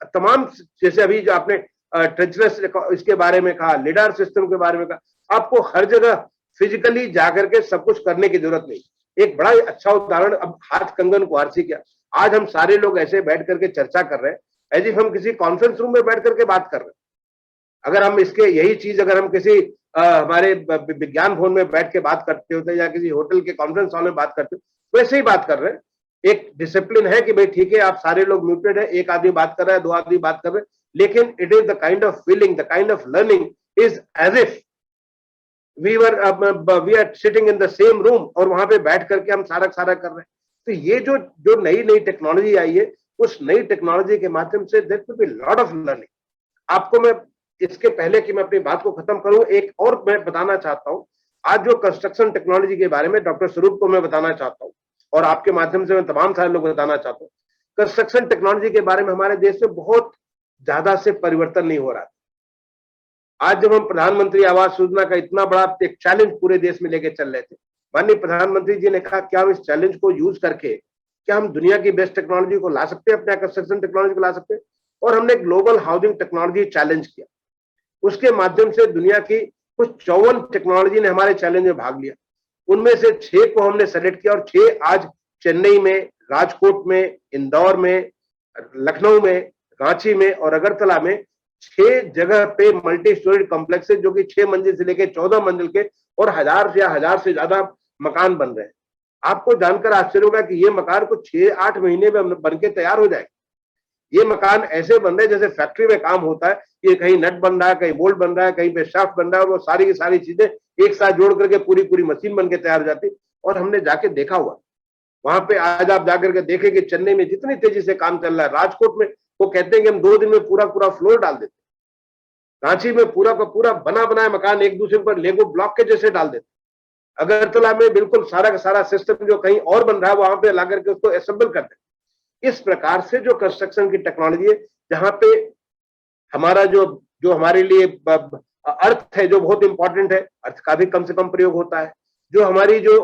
तमाम, जैसे अभी जो आपने ट्रेजरस इसके बारे में कहा, लिडार सिस्टम के बारे में कहा, आपको हर जगह फिजिकली जाकर के सब कुछ करने की जरूरत नहीं। एक बड़ा अच्छा उदाहरण, अब हाथ कंगन कुआरसी क्या, आज हम सारे लोग ऐसे बैठ करके चर्चा कर रहे हैं एज इफ हम किसी कॉन्फ्रेंस रूम में बैठ करके बात कर रहे हैं। अगर हम इसके यही चीज अगर हम किसी हमारे विज्ञान भवन में बैठ के बात करते होते या किसी होटल के कॉन्फ्रेंस हॉल में बात करते हो, वैसे ही बात कर रहे हैं। एक डिसिप्लिन है कि भाई ठीक है आप सारे लोग म्यूटेड है, एक आदमी बात कर रहा है, दो आदमी बात कर रहे हैं, लेकिन it is the kind of feeling, the kind of learning is as if we are sitting in the same room और वहां पे बैठ करके हम सारा कर रहे हैं। तो ये जो नई टेक्नोलॉजी आई है, उस नई टेक्नोलॉजी के माध्यम से there will be lot of learning. आपको मैं इसके पहले कि मैं अपनी बात को खत्म करूं, एक और मैं बताना चाहता हूं। आज जो कंस्ट्रक्शन टेक्नोलॉजी के बारे में डॉक्टर स्वरूप को मैं बताना चाहता हूं और आपके माध्यम से मैं तमाम सारे लोग बताना चाहता हूं। कंस्ट्रक्शन टेक्नोलॉजी के बारे में हमारे देश में बहुत ज्यादा से परिवर्तन नहीं हो रहा है। आज जब हम प्रधानमंत्री आवास योजना का इतना बड़ा एक चैलेंज पूरे देश में लेके चल रहे थे, माननीय प्रधानमंत्री जी ने कहा क्या हम इस चैलेंज को यूज करके क्या हम दुनिया की बेस्ट टेक्नोलॉजी को ला सकते हैं, अपने कंस्ट्रक्शन टेक्नोलॉजी को ला सकते हैं। और हमने ग्लोबल हाउसिंग टेक्नोलॉजी चैलेंज किया, उसके माध्यम से दुनिया की कुछ 54 टेक्नोलॉजी ने हमारे चैलेंज में भाग लिया। उनमें से 6 को हमने सेलेक्ट किया और 6 आज चेन्नई में, राजकोट में, इंदौर में, लखनऊ में, रांची में और अगरतला में 6 जगह पे मल्टी स्टोरेड कॉम्प्लेक्स जो कि 6 मंजिल से लेकर 14 मंजिल के और 1000 से ज्यादा मकान बन रहे हैं। आपको जानकर आश्चर्य होगा कि ये मकान को 6-8 महीने में बन के तैयार हो जाएगा। ये मकान ऐसे बन रहे हैं जैसे फैक्ट्री में काम होता है, ये कहीं नट बन रहा है, कहीं बोल्ट बन रहा है, कहीं पे शाफ्ट बन रहा है, वो सारी की सारी चीजें एक साथ जोड़ करके पूरी मशीन बन के तैयार हो जाती। और हमने जाके देखा हुआ वहां पे, आज आप जाकर के देखें कि चेन्नई में जितनी तेजी से काम चल रहा है, राजकोट में वो कहते हैं कि हम 2 दिन में पूरा फ्लोर डाल देते, रांची में पूरा का पूरा बना बनाया मकान एक दूसरे पर लेगो ब्लॉक के जैसे डाल देते, अगरतला में बिल्कुल सारा का सारा सिस्टम जो कहीं और बन रहा है वहां पे ला करके उसको असेंबल करते। इस प्रकार से जो कंस्ट्रक्शन की टेक्नोलॉजी है, जहां पे हमारा जो हमारे लिए अर्थ है जो बहुत इंपॉर्टेंट है, अर्थ का भी कम से कम प्रयोग होता है। जो हमारी जो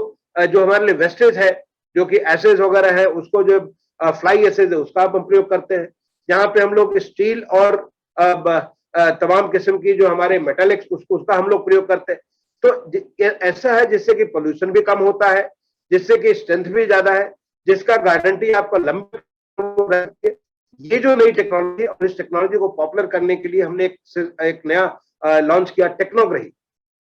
हमारे लिए वेस्टेज है, जो कि एसेज वगैरह है, उसको जो फ्लाई एसेज है उसका हम प्रयोग करते हैं। यहाँ पे हम लोग स्टील और तमाम किस्म की जो हमारे मेटालिक्स उसका हम लोग प्रयोग करते हैं। तो ऐसा है जिससे कि पोल्यूशन भी कम होता है, जिससे कि स्ट्रेंथ भी ज्यादा है, जिसका गारंटी आपको लंबे। ये जो नई टेक्नोलॉजी और इस टेक्नोलॉजी को पॉपुलर करने के लिए हमने एक नया लॉन्च किया टेक्नोग्राही,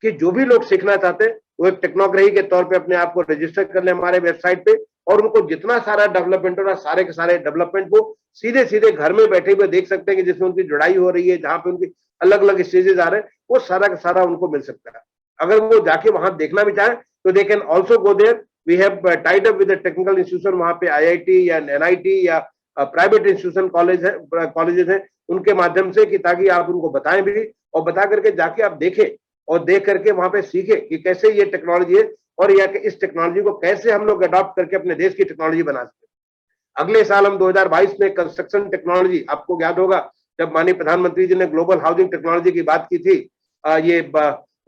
कि जो भी लोग सीखना चाहते हैं वो एक टेक्नोग्राही के तौर पे अपने आप को रजिस्टर कर ले हमारे वेबसाइट पे, और उनको जितना सारा डेवलपमेंट हो रहा है सारे के सारे डेवलपमेंट वो सीधे सीधे घर में बैठे हुए देख सकते हैं, कि जिसमें उनकी जुड़ाई हो रही है, जहां पे उनकी अलग अलग स्टेजेस आ रहे हैं, वो सारा का सारा उनको मिल सकता है। अगर वो जाके वहां देखना भी चाहे तो they can also go there. We have tied up with technical institution, वहां पे IIT या NIT या प्राइवेट इंस्टीट्यूशन कॉलेजेस हैं, उनके माध्यम से, कि ताकि आप उनको बताएं भी, और बता करके जाके आप देखें और देख करके वहां पे सीखे कि कैसे ये टेक्नोलॉजी है, और या इस टेक्नोलॉजी को कैसे हम लोग अडॉप्ट करके अपने देश की टेक्नोलॉजी बना सकते हैं। अगले साल हम 2022 में कंस्ट्रक्शन टेक्नोलॉजी, आपको याद होगा जब माननीय प्रधानमंत्री जी ने ग्लोबल हाउसिंग टेक्नोलॉजी की बात की थी,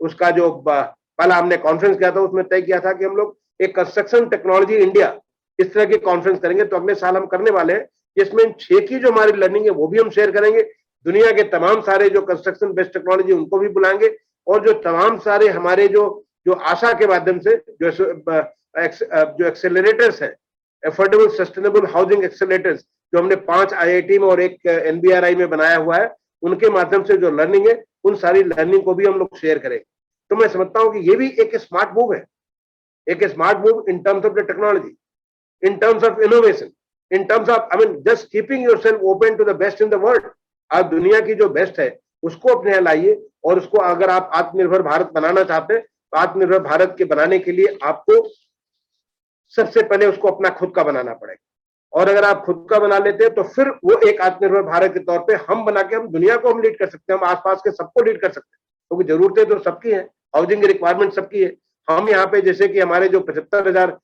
उसका जो पहला हमने कॉन्फ्रेंस किया था, उसमें तय किया था कि हम लोग एक कंस्ट्रक्शन टेक्नोलॉजी इंडिया इस तरह की कॉन्फ्रेंस करेंगे। तो अगले साल हम करने वाले हैं, जिसमें 6 की जो हमारी लर्निंग है वो भी हम शेयर करेंगे, दुनिया के तमाम सारे जो कंस्ट्रक्शन बेस्ड टेक्नोलॉजी उनको भी बुलाएंगे, और जो तमाम सारे हमारे जो जो आशा के माध्यम से जो एक्सेलरेटर्स है, अफोर्डेबल सस्टेनेबल हाउसिंग एक्सेलरेटर्स, जो हमने 5 IIT में और एक NBRI में बनाया हुआ है, उनके माध्यम से जो लर्निंग है, उन सारी लर्निंग को भी हम लोग शेयर करेंगे। तो मैं समझता हूं कि ये भी एक स्मार्ट मूव है, एक smart move in terms of the technology, in terms of innovation, in terms of, I mean, just keeping yourself open to the best in the world। आप दुनिया की जो बेस्ट है उसको अपने यहाँ लाइए, और उसको अगर आप आत्मनिर्भर भारत बनाना चाहते हैं, तो आत्मनिर्भर भारत के बनाने के लिए आपको सबसे पहले उसको अपना खुद का बनाना पड़ेगा। और अगर आप खुद का बना लेते हैं तो फिर वो एक आत्मनिर्भर भारत के तौर पे हम बना के हम दुनिया को हम लीड कर सकते हैं, हम आसपास के सबको लीड कर सकते हैं, क्योंकि जरूरतें तो सबकी हैं, हाउसिंग की रिक्वायरमेंट सबकी है। हम यहाँ पे जैसे कि हमारे जो 75,000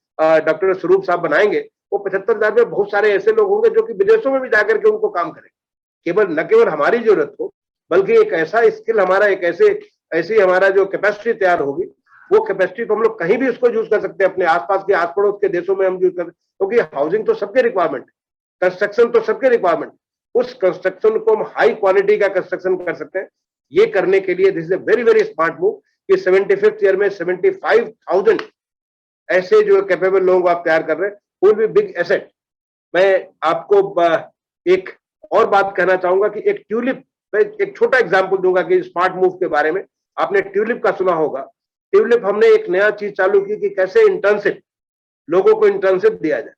डॉक्टर स्वरूप साहब बनाएंगे, वो 75,000 में बहुत सारे ऐसे लोग होंगे जो कि विदेशों में भी जाकर के उनको काम करेंगे। केवल न केवल हमारी जरूरत हो, बल्कि एक ऐसा स्किल हमारा, एक ऐसी हमारा जो कैपेसिटी तैयार होगी, वो कैपेसिटी को हम लोग कहीं भी उसको यूज कर सकते हैं, अपने आसपास के आस पड़ोस के देशों में हम यूज कर, क्योंकि हाउसिंग तो सबके रिक्वायरमेंट है, कंस्ट्रक्शन तो सबके रिक्वायरमेंट, उस कंस्ट्रक्शन को हम हाई क्वालिटी का कंस्ट्रक्शन कर सकते हैं। ये करने के लिए this is a very very smart move, कि 75th ईयर में 75,000 ऐसे जो कैपेबल लोग आप तैयार कर रहे हैं, विल बी बिग एसेट। मैं आपको एक और बात कहना चाहूंगा कि एक ट्यूलिप, एक छोटा एग्जांपल दूंगा कि स्मार्ट मूव के बारे में। आपने ट्यूलिप का सुना होगा, ट्यूलिप हमने एक नया चीज चालू की कि कैसे इंटर्नशिप, लोगों को इंटर्नशिप दिया जाए।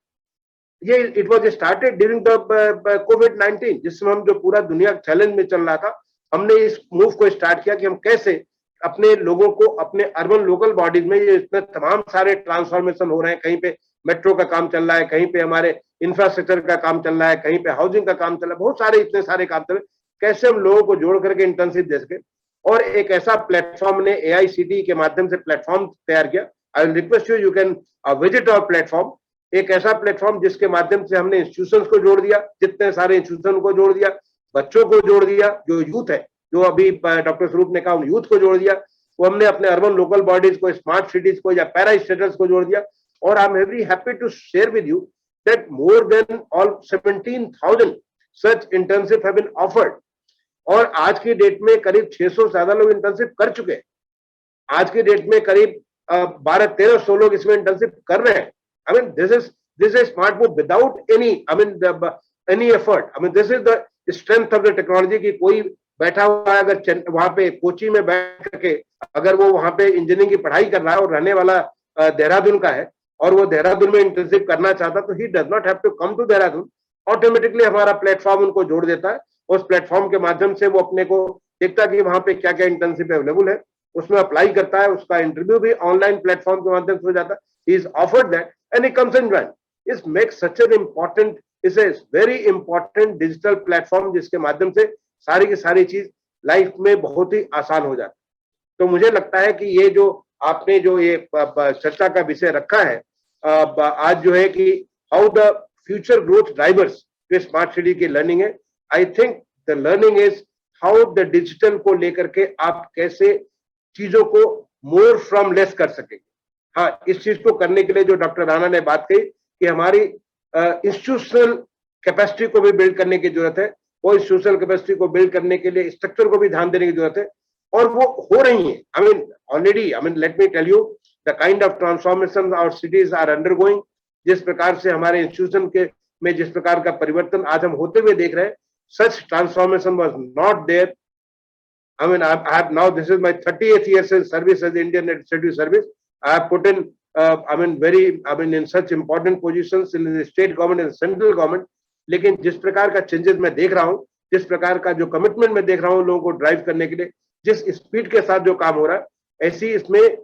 ये it was started during the COVID-19, जिसमें हम जो पूरा दुनिया चैलेंज में चल रहा था, हमने इस मूव को स्टार्ट किया कि हम कैसे अपने लोगों को अपने अर्बन लोकल बॉडीज में, ये इसमें तमाम सारे ट्रांसफॉर्मेशन हो रहे हैं, कहीं पे मेट्रो का काम चल रहा है, कहीं पे हमारे इंफ्रास्ट्रक्चर का काम चल रहा है, कहीं पे हाउसिंग का काम चल रहा है, बहुत सारे इतने सारे काम चल रहे हैं, कैसे हम लोगों को जोड़ करके इंटर्नशिप दे सके। और एक ऐसा प्लेटफॉर्म ने AICTE के माध्यम से प्लेटफॉर्म तैयार किया। I will request you, you can visit our platform. एक ऐसा प्लेटफॉर्म जिसके माध्यम से हमने इंस्टीट्यूशंस को जोड़ दिया, जितने सारे इंस्टीट्यूशन को जोड़ दिया, बच्चों को जोड़ दिया, जो यूथ है, जो अभी डॉक्टर स्वरूप ने कहा यूथ को जोड़ दिया, वो हमने अपने अर्बन लोकल बॉडीज को, स्मार्ट सिटीज को या पैरा स्टेटस को जोड़ दिया। और I am very happy to share with you that more than all 17,000 such internship have been offered. और आज की डेट में करीब 600 से ज्यादा लोग इंटर्नशिप कर चुके हैं। आज की डेट में करीब 1200-1300 लोग इसमें इंटर्नशिप कर रहे हैं। आई mean this is smart move without any effort. I mean this is the strength of the technology, की कोई बैठा हुआ है अगर वहां पे कोची में बैठ करके अगर वो वहां पे इंजीनियरिंग की पढ़ाई कर रहा है और रहने वाला देहरादून का है, और वो देहरादून में इंटर्नशिप करना चाहता, तो he does not have to come to Dehradun, automatically हमारा प्लेटफॉर्म उनको जोड़ देता है। उस प्लेटफॉर्म के माध्यम से वो अपने को देखता कि वहां पे क्या क्या इंटर्नशिप अवेलेबल है, उसमें अप्लाई करता है, उसका इंटरव्यू भी ऑनलाइन प्लेटफॉर्म के माध्यम से हो जाता है। He is offered that and he comes and join. Is make such an important, is a very important digital platform, जिसके माध्यम से सारी की सारी चीज लाइफ में बहुत ही आसान हो जाती। तो मुझे लगता है कि ये जो आपने जो ये चर्चा का विषय रखा है आज, जो है कि how the future growth drivers जो स्मार्ट सिटी की लर्निंग है, I think the learning is how the digital को लेकर के आप कैसे चीजों को मोर फ्रॉम लेस कर सकेंगे। हाँ, इस चीज को करने के लिए जो डॉक्टर राणा ने बात कही कि हमारी इंस्टीट्यूशनल कैपेसिटी को भी बिल्ड करने की जरूरत है, और इंस्टीट्यूशनल कैपेसिटी को बिल्ड करने के लिए स्ट्रक्चर को भी ध्यान देने की जरूरत है। और वो हो रही हैं. I mean already, I mean let me tell you the kind of transformation our cities are undergoing. जिस प्रकार से हमारे इंस्टीट्यूशन के में जिस प्रकार का परिवर्तन आज हम होते हुए देख रहे हैं, such transformation was not there. I mean, I have now, this is my 38th year service as the Indian Administrative Service. I have put in, in such important positions in the state government and central government. लेकिन जिस प्रकार का changes मैं देख रहा हूँ, जिस प्रकार का जो कमिटमेंट मैं देख रहा हूँ लोगों को ड्राइव करने के लिए, जिस स्पीड के साथ जो काम हो रहा है, ऐसी इसमें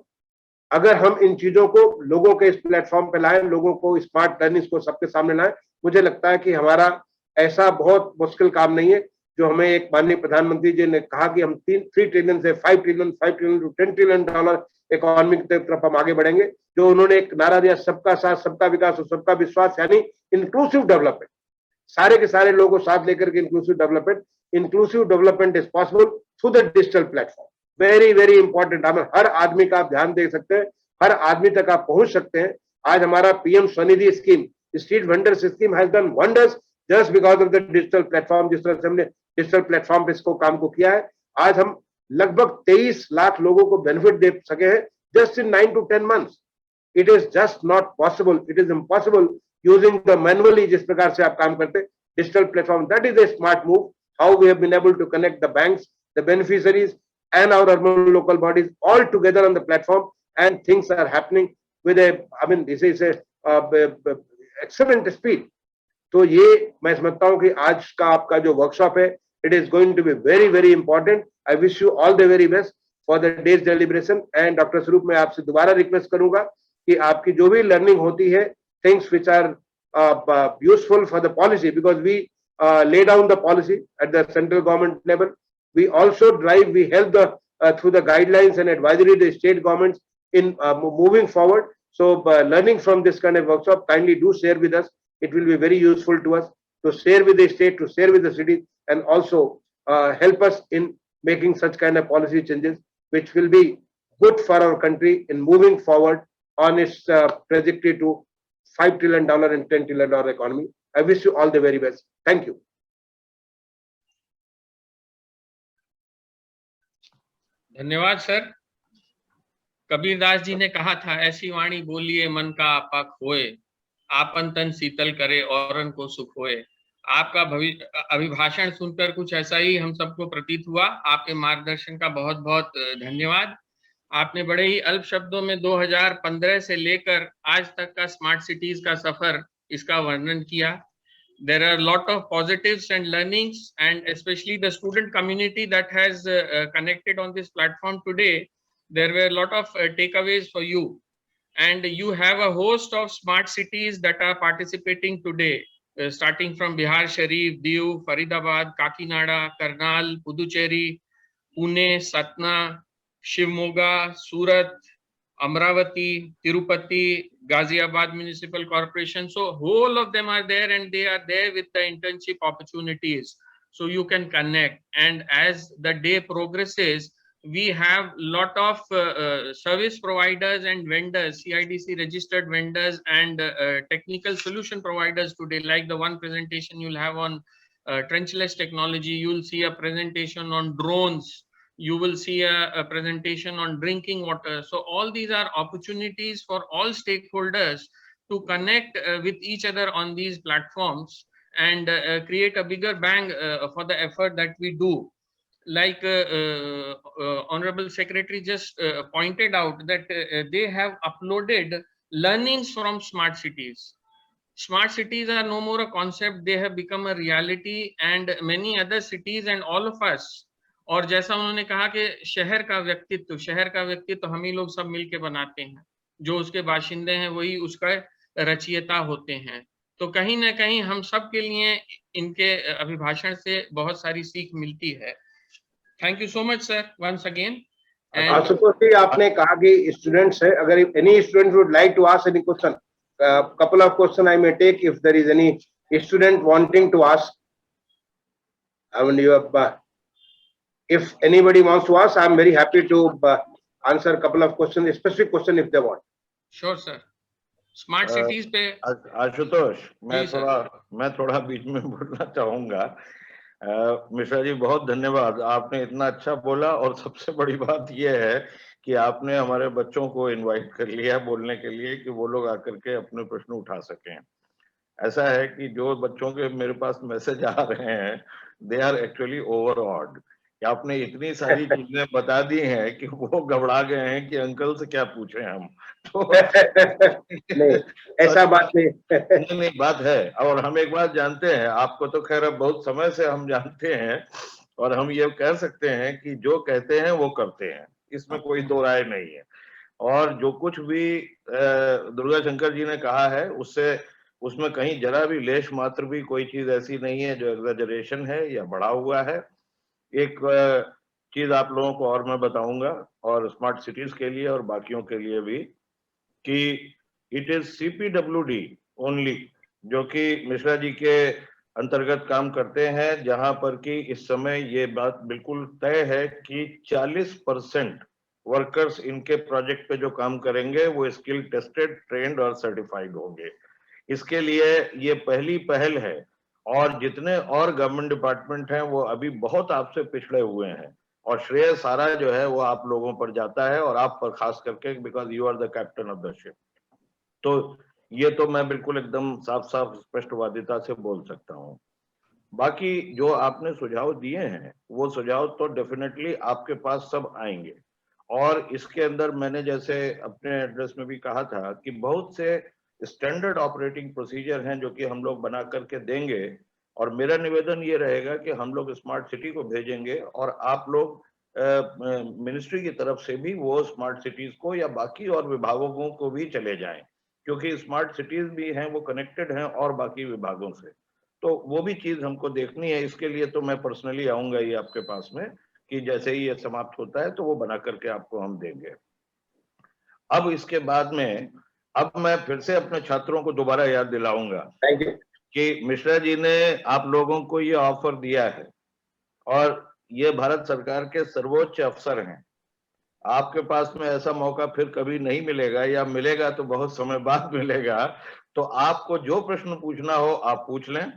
अगर हम इन चीजों को लोगों के इस प्लेटफॉर्म पे लाएं, लोगों को स्मार्ट लर्निंग को सबके सामने लाएं, मुझे लगता है कि हमारा ऐसा बहुत मुश्किल काम नहीं है जो हमें एक माननीय प्रधानमंत्री जी ने कहा कि हम 3 ट्रिलियन से 5 trillion to 10 trillion dollar economy की तरफ हम आगे बढ़ेंगे. जो उन्होंने एक नारा दिया, सबका साथ, सबका विकास और सबका विश्वास, यानी इंक्लूसिव डेवलपमेंट, सारे के सारे लोगों को साथ लेकर के inclusive development is possible through the digital platform. Very very important. हमें हर आदमी का आप ध्यान दे सकते हैं, हर आदमी तक आप पहुंच सकते हैं. आज हमारा PM Svanidhi scheme, street vendors scheme has done wonders just because of the digital platform. जिस तरह से हमने डिजिटल प्लेटफॉर्म पे इसको काम को किया है, आज हम लगभग 23 लाख लोगों को बेनिफिट दे सके हैं just in 9 to 10 months. It is just not possible, it is impossible using the manually जिस प्रकार से आप काम करते हैं. Digital platform, that is a smart move. How we have been able to connect the banks, the beneficiaries, and our urban local bodies all together on the platform, and things are happening with this is a excellent speed. तो ये मैं समझता हूँ कि आज का आपका जो वर्कशॉप है, it is going to be very very important. I wish you all the very best for the day's deliberation. And Dr. Swaroop, मैं आपसे दोबारा रिक्वेस्ट करूंगा कि आपकी जो भी लर्निंग होती है, things which are useful for the policy, because we lay down the policy at the central government level. We also we help through the guidelines and advisory the state governments in moving forward. So learning from this kind of workshop, kindly do share with us. It will be very useful to us to share with the state, to share with the city, and also help us in making such kind of policy changes, which will be good for our country in moving forward on its trajectory to $5 trillion and $10 trillion economy. I wish you all the very best. Thank you. धन्यवाद sir. Kabirdas ji ने कहा था, ऐसी वाणी बोलिए मन का आपा खोए, आपन तन शीतल करे औरन को सुख होए. आपका अभिभाषण सुनकर कुछ ऐसा ही हम सबको प्रतीत हुआ. आपके मार्गदर्शन का बहुत बहुत धन्यवाद. आपने बड़े ही अल्प शब्दों में 2015 से लेकर आज तक का स्मार्ट सिटीज का सफर, इसका वर्णन किया. There are a lot of positives and learnings, and especially the student community that has connected on this platform today. There were a lot of takeaways for you, and you have a host of smart cities that are participating today, starting from Bihar Sharif, Diu, Faridabad, Kakinada, Karnal, Puducherry, Pune, Satna, Shivmoga, Surat, Amravati, Tirupati, Ghaziabad Municipal Corporation. So whole of them are there, and they are there with the internship opportunities. So you can connect, and as the day progresses, we have lot of service providers and vendors, CIDC registered vendors and technical solution providers today. Like the one presentation you'll have on trenchless technology, you'll see a presentation on drones, you will see a presentation on drinking water. So all these are opportunities for all stakeholders to connect with each other on these platforms and create a bigger bang for the effort that we do. Like Honorable Secretary just pointed out that they have uploaded learnings from smart cities. Smart cities are no more a concept, they have become a reality, and many other cities and all of us. और जैसा उन्होंने कहा कि शहर का व्यक्तित्व हम ही लोग सब मिलके बनाते हैं, जो उसके बाशिंदे हैं वही उसका रचयिता होते हैं. तो कहीं ना कहीं हम सब के लिए इनके अभिभाषण से बहुत सारी सीख मिलती है. Thank you so much sir once again. Ashutosh ji, आपने कहा कि स्टूडेंट्स है, अगर any student would like to ask any question, couple of question I may take if there is any student wanting to ask. I mean, you have, if anybody wants to ask, I am very happy to answer a couple of questions, specific question if they want. Sure sir. Smart cities पे आशुतोष, मैं थोड़ा बीच में बोलना चाहूंगा. मिश्रा जी बहुत धन्यवाद, आपने इतना अच्छा बोला और सबसे बड़ी बात यह है कि आपने हमारे बच्चों को इनवाइट कर लिया बोलने के लिए कि वो लोग आकर के अपने प्रश्न उठा सकें। ऐसा है कि जो बच्चों के मेरे पास मैसेज आ रहे हैं, दे आर एक्चुअली ओवरऑड कि आपने इतनी सारी चीजें बता दी हैं कि वो घबरा गए हैं कि अंकल से क्या पूछें हम। तो नहीं, ऐसा बात नहीं। नहीं बात है, और हम एक बात जानते हैं, आपको तो खैर अब बहुत समय से हम जानते हैं, और हम ये कह सकते हैं कि जो कहते हैं वो करते हैं, इसमें कोई दो राय नहीं है। और जो कुछ भी दुर्गा शंकर जी ने कहा है उससे उसमें कहीं जरा भी लेश मात्र भी कोई चीज ऐसी नहीं है जो एग्जैजरेशन है या बढ़ा हुआ है। एक चीज आप लोगों को और मैं बताऊंगा, और स्मार्ट सिटीज के लिए और बाकियों के लिए भी, कि इट इज CPWD ओनली जो कि मिश्रा जी के अंतर्गत काम करते हैं, जहां पर कि इस समय ये बात बिल्कुल तय है कि 40% वर्कर्स इनके प्रोजेक्ट पे जो काम करेंगे वो स्किल टेस्टेड, ट्रेंड और सर्टिफाइड होंगे। इसके लिए ये पहली पहल है, और जितने और गवर्नमेंट डिपार्टमेंट हैं वो अभी बहुत आपसे पिछड़े हुए हैं, और श्रेय सारा जो है वो आप लोगों पर जाता है, और आप पर खास करके, because you are the captain of the ship. तो ये तो मैं बिल्कुल एकदम साफ साफ स्पष्टवादिता से बोल सकता हूँ। बाकी जो आपने सुझाव दिए हैं वो सुझाव तो डेफिनेटली आपके पास सब आएंगे, और इसके अंदर मैंने जैसे अपने एड्रेस में भी कहा था कि बहुत से स्टैंडर्ड ऑपरेटिंग प्रोसीजर हैं जो कि हम लोग बना करके देंगे, और मेरा निवेदन ये रहेगा कि हम लोग स्मार्ट सिटी को भेजेंगे और आप लोग मिनिस्ट्री की तरफ से भी वो स्मार्ट सिटीज को या बाकी और विभागों को भी चले जाएं, क्योंकि स्मार्ट सिटीज भी हैं वो कनेक्टेड हैं और बाकी विभागों से, तो वो भी चीज हमको देखनी है। इसके लिए तो मैं पर्सनली आऊंगा ही आपके पास में, कि जैसे ही ये समाप्त होता है तो वो बना करके आपको हम देंगे। अब इसके बाद में अब मैं फिर से अपने छात्रों को दोबारा याद दिलाऊंगा थैंक यू। कि मिश्रा जी ने आप लोगों को ये ऑफर दिया है, और ये भारत सरकार के सर्वोच्च अफसर हैं। आपके पास में ऐसा मौका फिर कभी नहीं मिलेगा, या मिलेगा तो बहुत समय बाद मिलेगा। तो आपको जो प्रश्न पूछना हो आप पूछ लें,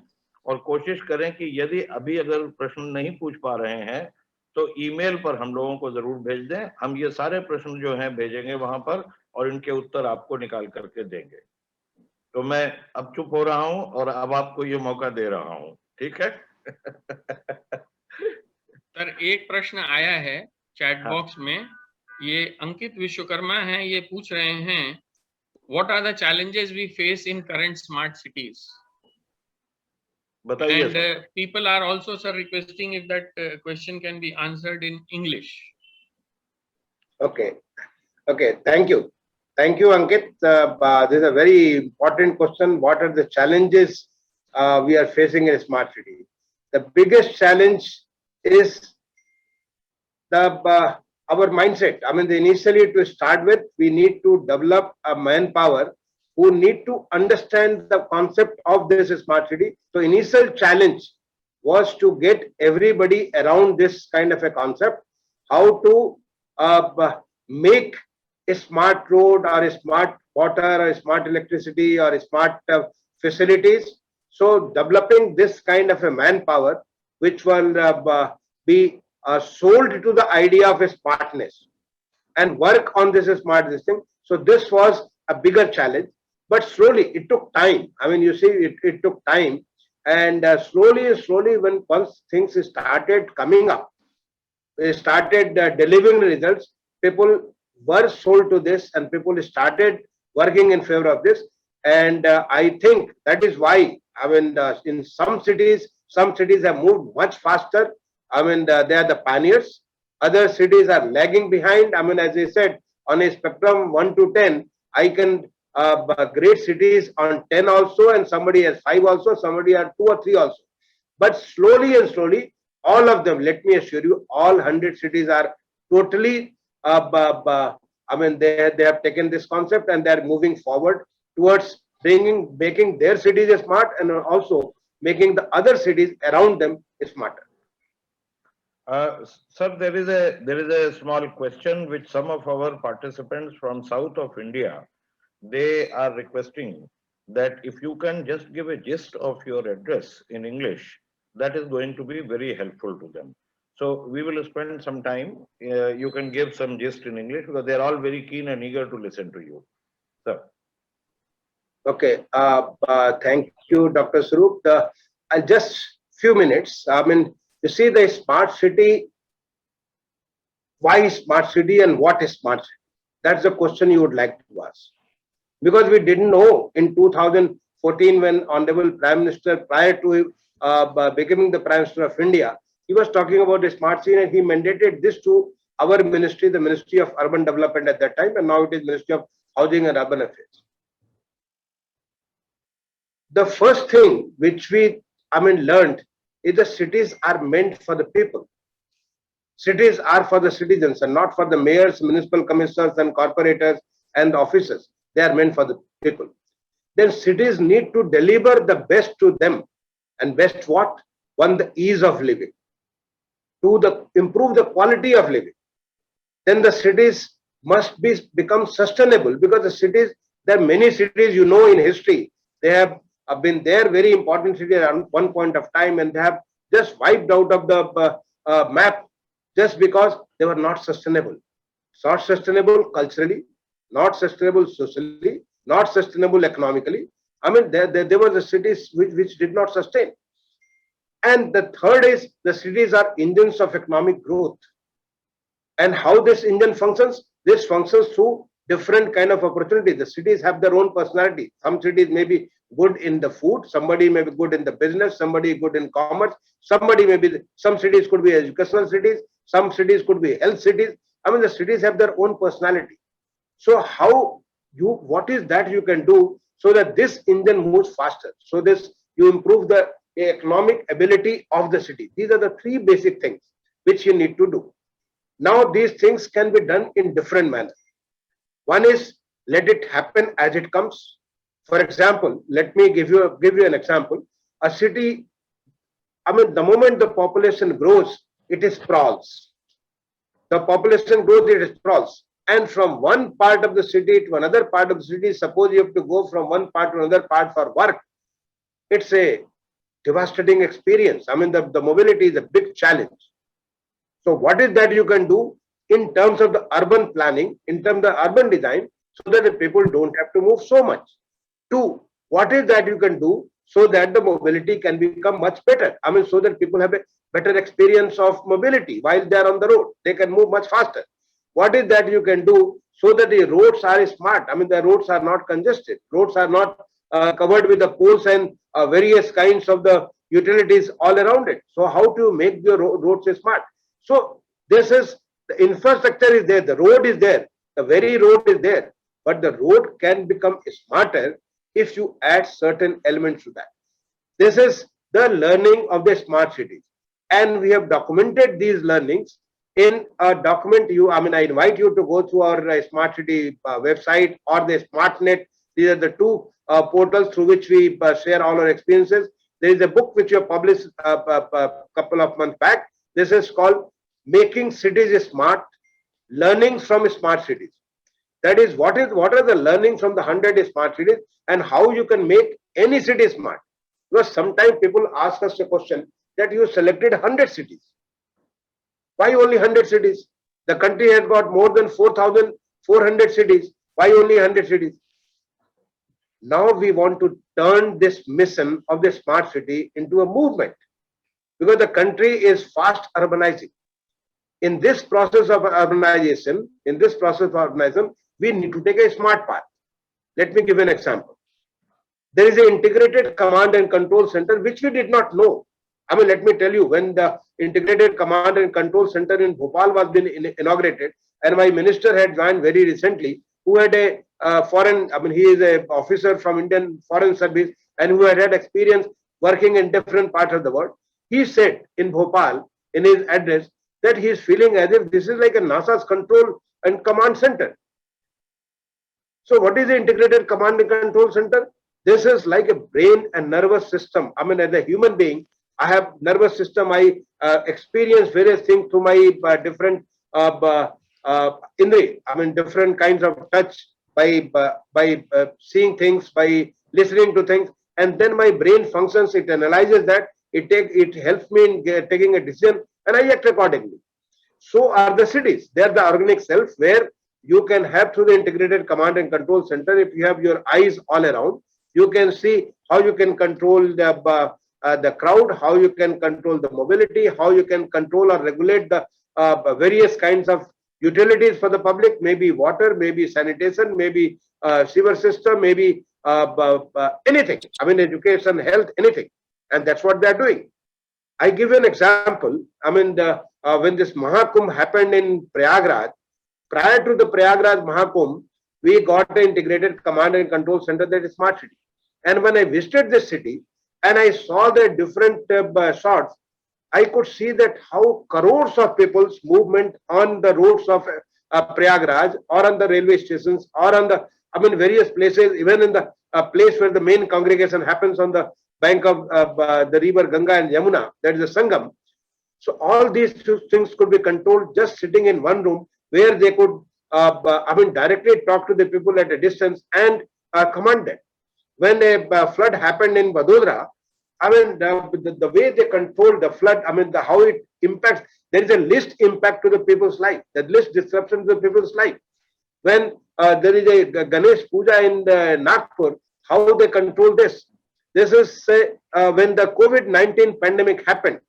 और कोशिश करें कि यदि अभी अगर प्रश्न नहीं पूछ पा रहे हैं तो ईमेल पर हम लोगों को जरूर भेज दें, हम ये सारे प्रश्न जो हैं भेजेंगे वहां पर, और इनके उत्तर आपको निकाल करके देंगे। तो मैं अब चुप हो रहा हूं और अब आपको ये मौका दे रहा हूं, ठीक है? सर एक प्रश्न आया है चैट हाँ, बॉक्स में, ये अंकित विश्वकर्मा हैं, ये पूछ रहे हैं what are the challenges we face in current smart cities, बताइए and sir. people are also sir requesting if that question can be answered in English. Okay. Okay. Thank you, Ankit. This is a very important question. What are the challenges we are facing in smart city? The biggest challenge is the our mindset. I mean, initially to start with, we need to develop a manpower who need to understand the concept of this smart city. So, initial challenge was to get everybody around this kind of a concept, how to make a smart road or a smart water or a smart electricity or a smart facilities. So, developing this kind of a manpower, which will be sold to the idea of a smartness and work on this smart system. So this was a bigger challenge, but slowly it took time. I mean, you see, it took time, and slowly, when once things started coming up, they started delivering results. People were sold to this, and people started working in favor of this. And I think that is why, I mean, in some cities have moved much faster. I mean, they are the pioneers. Other cities are lagging behind. I mean, as I said, on a spectrum 1 to 10, I can grade cities on 10 also, and somebody has 5 also, somebody has 2 or 3 also. But slowly and slowly, all of them, let me assure you, all 100 cities are totally, I mean, they have taken this concept and they are moving forward towards making their cities smart, and also making the other cities around them smarter. Sir, there is a small question which some of our participants from south of India, they are requesting that if you can just give a gist of your address in English, that is going to be very helpful to them. So we will spend some time. You can give some gist in English because they are all very keen and eager to listen to you. Sir. Okay. Thank you, Dr. Swaroop. I'll just few minutes. I mean, you see the smart city. Why smart city and what is smart city? That's the question you would like to ask. Because we didn't know in 2014 when Honorable Prime Minister, prior to becoming the Prime Minister of India, he was talking about the smart city and he mandated this to our ministry, the Ministry of Urban Development at that time, and now it is Ministry of Housing and Urban Affairs. The first thing which we, learned is the cities are meant for the people. Cities are for the citizens and not for the mayors, municipal commissioners and corporators and officers. They are meant for the people. Then cities need to deliver the best to them. And best what? One, the ease of living. Two, improve the quality of living. Then the cities must become sustainable, because the cities, there are many cities in history. They have been there, very important cities at one point of time, and they have just wiped out of the map just because they were not sustainable. It's not sustainable culturally, not sustainable socially, not sustainable economically. There were the cities which did not sustain. And the third is the cities are engines of economic growth. And how this engine functions? This functions through different kind of opportunities. The cities have their own personality. Some cities may be good in the food, somebody may be good in the business, somebody good in commerce, some cities could be educational cities, some cities could be health cities. The cities have their own personality. So what is that you can do so that this engine moves faster? So you improve the economic ability of the city. These are the three basic things which you need to do. Now these things can be done in different manners. One is let it happen as it comes. For example, let me give you an example. A city, the moment the population grows, it sprawls. The population grows, it sprawls. And from one part of the city to another part of the city, suppose you have to go from one part to another part for work, it's a devastating experience. The mobility is a big challenge. So what is that you can do in terms of the urban planning, in terms of the urban design, so that the people don't have to move so much? Two, what is that you can do so that the mobility can become much better? So that people have a better experience of mobility while they are on the road. They can move much faster. What is that you can do so that the roads are smart? The roads are not congested. Roads are not covered with the poles and various kinds of the utilities all around it. So how to make the roads smart? So this is, the infrastructure is there, the road is there, the very road is there, but the road can become smarter if you add certain elements to that. This is the learning of the smart cities, and we have documented these learnings in a document. I invite you to go through our smart city website or the SmartNet. These are the two portals through which we share all our experiences. There is a book which we have published a couple of months back. This is called Making Cities Smart, Learnings from Smart Cities. That is, what are the learnings from the 100 smart cities and how you can make any city smart. Because sometimes people ask us a question that you selected 100 cities. Why only 100 cities? The country has got more than 4,400 cities. Why only 100 cities? Now we want to turn this mission of the smart city into a movement, because the country is fast urbanizing. In this process of urbanization, we need to take a smart path. Let me give an example. There is an integrated command and control center which we did not know. Let me tell you, when the integrated command and control center in Bhopal was being inaugurated, and my minister had joined very recently, who had a he is an officer from Indian Foreign Service and who had experience working in different parts of the world. He said in Bhopal, in his address, that he is feeling as if this is like a NASA's control and command center. So what is the integrated command and control center? This is like a brain and nervous system. As a human being, I have nervous system. I experience various things through my different indri. Different kinds of touch, by seeing things, by listening to things, and then my brain functions. It analyzes that it helps me in taking a decision, and I act accordingly. So are the cities. They are the organic self where you can have through the integrated command and control center. If you have your eyes all around, you can see how you can control the crowd, how you can control the mobility, how you can control or regulate the various kinds of utilities for the public, maybe water, maybe sanitation, maybe sewer system, maybe anything. I mean, education, health, anything. And that's what they are doing. I give you an example. I mean, when this Mahakumbh happened in Prayagraj, prior to the Prayagraj Mahakumbh, we got an integrated command and control center, that is Smart City. And when I visited this city and I saw the different shots, I could see that how crores of people's movement on the roads of Prayagraj or on the railway stations or on the, I mean, various places, even in the place where the main congregation happens on the bank of the river Ganga and Yamuna, that is the Sangam. So all these things could be controlled just sitting in one room where they could, I mean, directly talk to the people at a distance and command them. When a flood happened in Vadodara, I mean, the way they control the flood, I mean, how it impacts, there is a least impact to the people's life, the least disruption to the people's life. When there is a Ganesh Puja in Nagpur, how they control this. This is when the COVID-19 pandemic happened,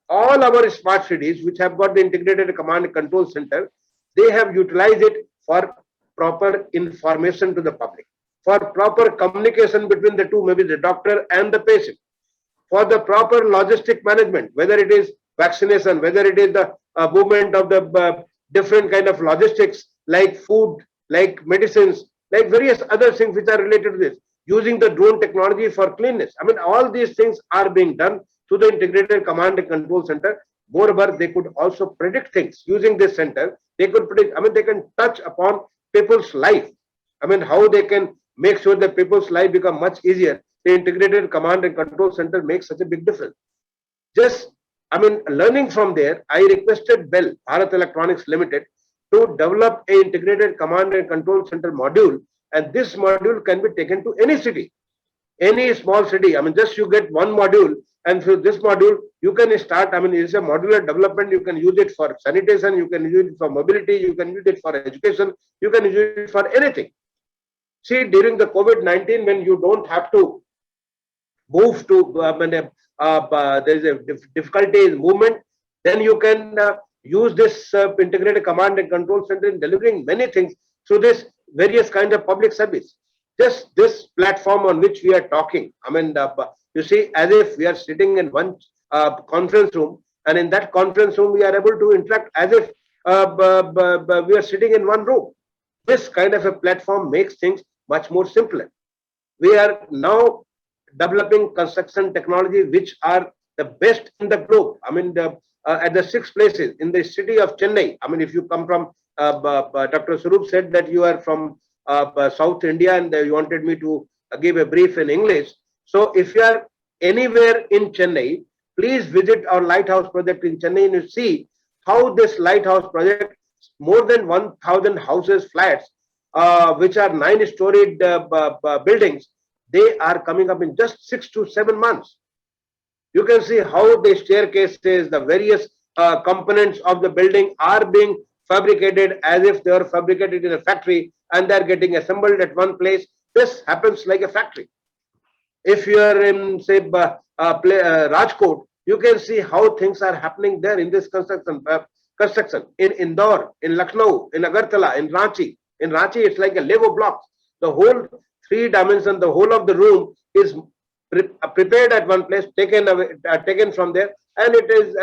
all our smart cities which have got the integrated command and control center, they have utilized it for proper information to the public, for proper communication between the two, maybe the doctor and the patient, for the proper logistic management, whether it is vaccination, whether it is the movement of the different kind of logistics like food, like medicines, like various other things which are related to this, using the drone technology for cleanness. I mean, all these things are being done through the integrated command and control center. Moreover, they could also predict things using this center. They could predict, I mean, they can touch upon people's life. I mean, how they can make sure that people's life become much easier. The integrated command and control center makes such a big difference. Just, I mean, learning from there, I requested BEL, Bharat Electronics Limited, to develop a integrated command and control center module, and this module can be taken to any city, any small city. I mean, just you get one module, and through this module you can start, I mean, it's a modular development. You can use it for sanitation, you can use it for mobility, you can use it for education, you can use it for anything. See, during the COVID-19, when you don't have to move to, there is a difficulty in movement, then you can use this integrated command and control center in delivering many things through this various kinds of public service. Just this platform on which we are talking, I mean, you see, as if we are sitting in one conference room, and in that conference room we are able to interact as if we are sitting in one room. This kind of a platform makes things much more simpler. We are now developing construction technology which are the best in the globe. I mean, at the 6 places in the city of Chennai. I mean, if you come from, Dr. Swarup said that you are from South India and you wanted me to give a brief in English. So if you are anywhere in Chennai, please visit our lighthouse project in Chennai and you see how this lighthouse project, more than 1,000 houses, flats, which are 9-storied buildings, they are coming up in just 6 to 7 months. You can see how the staircases, the various components of the building are being fabricated as if they are fabricated in a factory, and they are getting assembled at one place. This happens like a factory. If you are in, say, Rajkot, you can see how things are happening there in this construction. In Indore, in Lucknow, in Agartala, in Ranchi. In Ranchi, it's like a Lego block. The whole 3 dimension, the whole of the room is prepared at one place, taken from there, and it is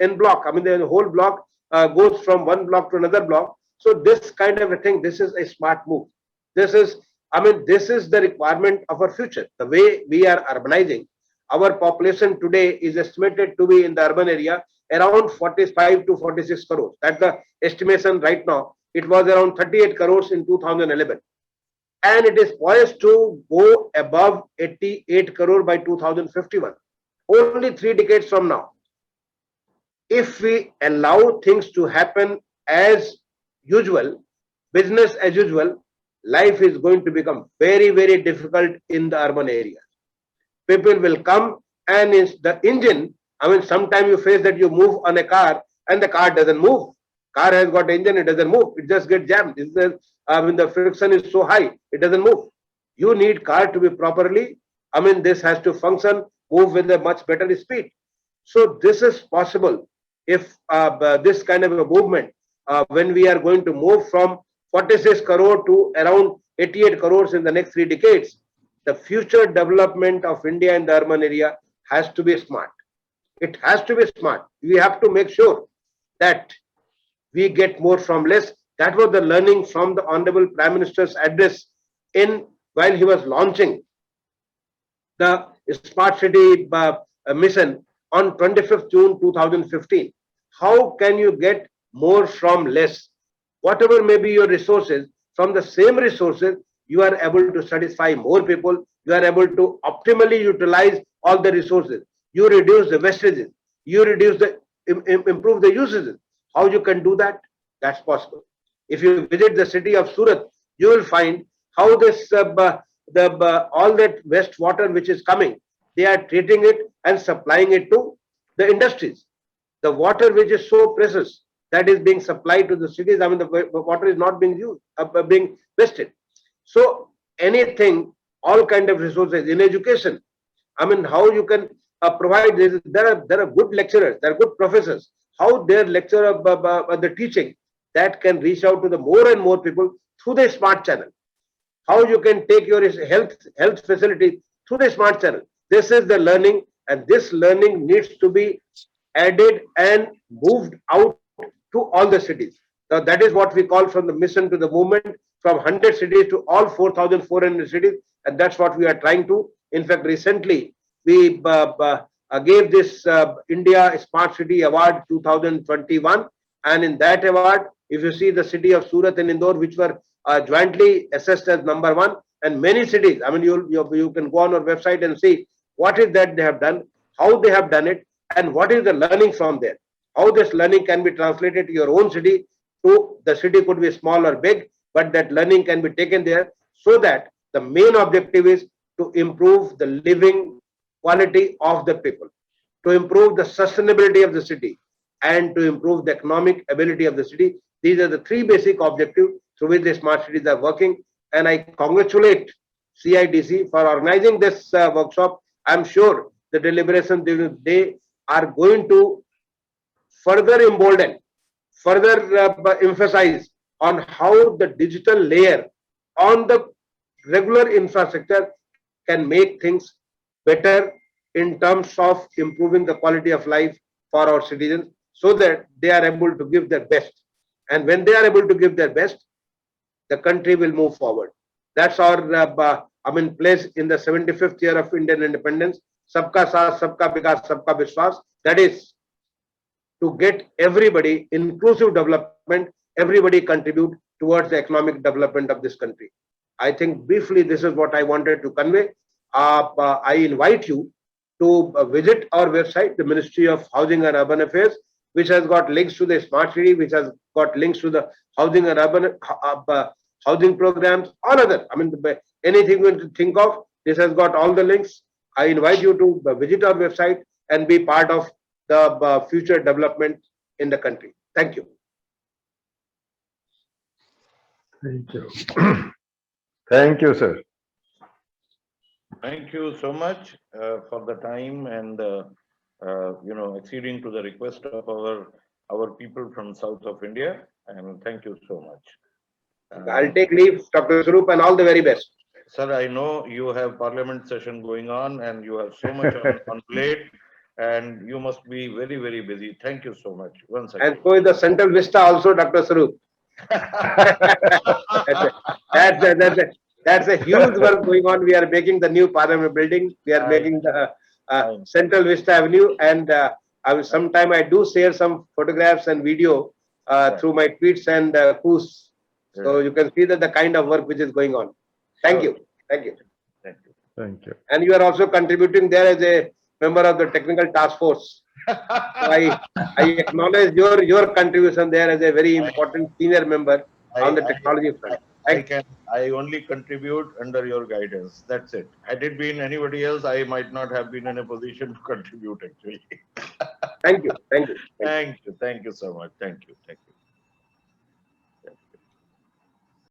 in block. I mean, the whole block goes from one block to another block. So this kind of a thing, this is a smart move. This is, I mean, this is the requirement of our future. The way we are urbanizing, our population today is estimated to be in the urban area around 45 to 46 crores. That's the estimation right now. It was around 38 crores in 2011. And it is poised to go above 88 crore by 2051. Only 3 decades from now. If we allow things to happen as usual, business as usual, life is going to become very, very difficult in the urban areas. People will come, and in the engine, I mean, sometimes you face that you move on a car and the car doesn't move. Car has got engine, it doesn't move. It just gets jammed. I mean, the friction is so high, it doesn't move. You need car to be properly, I mean, this has to function, move with a much better speed. So this is possible if this kind of a movement, when we are going to move from 46 crore to around 88 crores in the next 3 decades, the future development of India in the urban area has to be smart. It has to be smart. We have to make sure that we get more from less. That was the learning from the Honorable Prime Minister's address in while he was launching the Smart City mission on 25th June 2015. How can you get more from less? Whatever may be your resources, from the same resources, you are able to satisfy more people. You are able to optimally utilize all the resources. You reduce the wastages. You reduce the improve the usages. How you can do that? That's possible. If you visit the city of Surat, you will find how this all that waste water which is coming, they are treating it and supplying it to the industries. The water which is so precious that is being supplied to the cities, I mean, the water is not being used, being wasted. So anything, all kind of resources in education, I mean, how you can provide this. There are good lecturers, there are good professors. How their lecture of the teaching that can reach out to the more and more people through the smart channel. How you can take your health facility through the smart channel. This is the learning, and this learning needs to be added and moved out to all the cities. Now that is what we call from the mission to the movement, from 100 cities to all 4,400 cities, and that's what we are trying to. In fact, recently we gave this India Smart City Award 2021, and in that award, if you see the city of Surat and Indore, which were jointly assessed as number 1, and many cities, I mean, you can go on our website and see what is that they have done, how they have done it, and what is the learning from there. How this learning can be translated to your own city. To the city could be small or big, but that learning can be taken there, so that the main objective is to improve the living quality of the people, to improve the sustainability of the city, and to improve the economic ability of the city. These are the 3 basic objectives through which the smart cities are working, and I congratulate CIDC for organizing this workshop. I'm sure the deliberations during the day are going to further embolden, further emphasize on how the digital layer on the regular infrastructure can make things better in terms of improving the quality of life for our citizens, so that they are able to give their best. And when they are able to give their best, the country will move forward. That's our place in the 75th year of Indian independence. Sabka Saath, Sabka Vikas, Sabka Vishwas. That is to get everybody inclusive development, everybody contribute towards the economic development of this country. I think briefly this is what I wanted to convey. I invite you to visit our website, the Ministry of Housing and Urban Affairs, which has got links to the Smart City, which has got links to the housing and urban housing programs, all other. I mean, anything you think of, this has got all the links. I invite you to visit our website and be part of the future development in the country. Thank you. Thank you. Thank you, sir. Thank you so much for the time and acceding to the request of our people from south of India, and thank you so much. I'll take leave, Dr. Swaroop, and all the very best. Sir, I know you have parliament session going on and you have so much on plate, and you must be very, very busy. Thank you so much once again. And so is the Central Vista also, Dr. Swaroop. That's a huge work going on. We are making the new parliament building. We are making the Central Vista Avenue, and sometime I do share some photographs and video through my tweets and posts. So you can see that the kind of work which is going on. Thank you. Thank you. Thank you. Thank you. And you are also contributing there as a member of the technical task force. So I acknowledge your contribution there as a very important senior member on the technology front. I only contribute under your guidance. That's it. Had it been anybody else, I might not have been in a position to contribute actually. Thank you. Thank you. Thank you. Thank you so much. Thank you.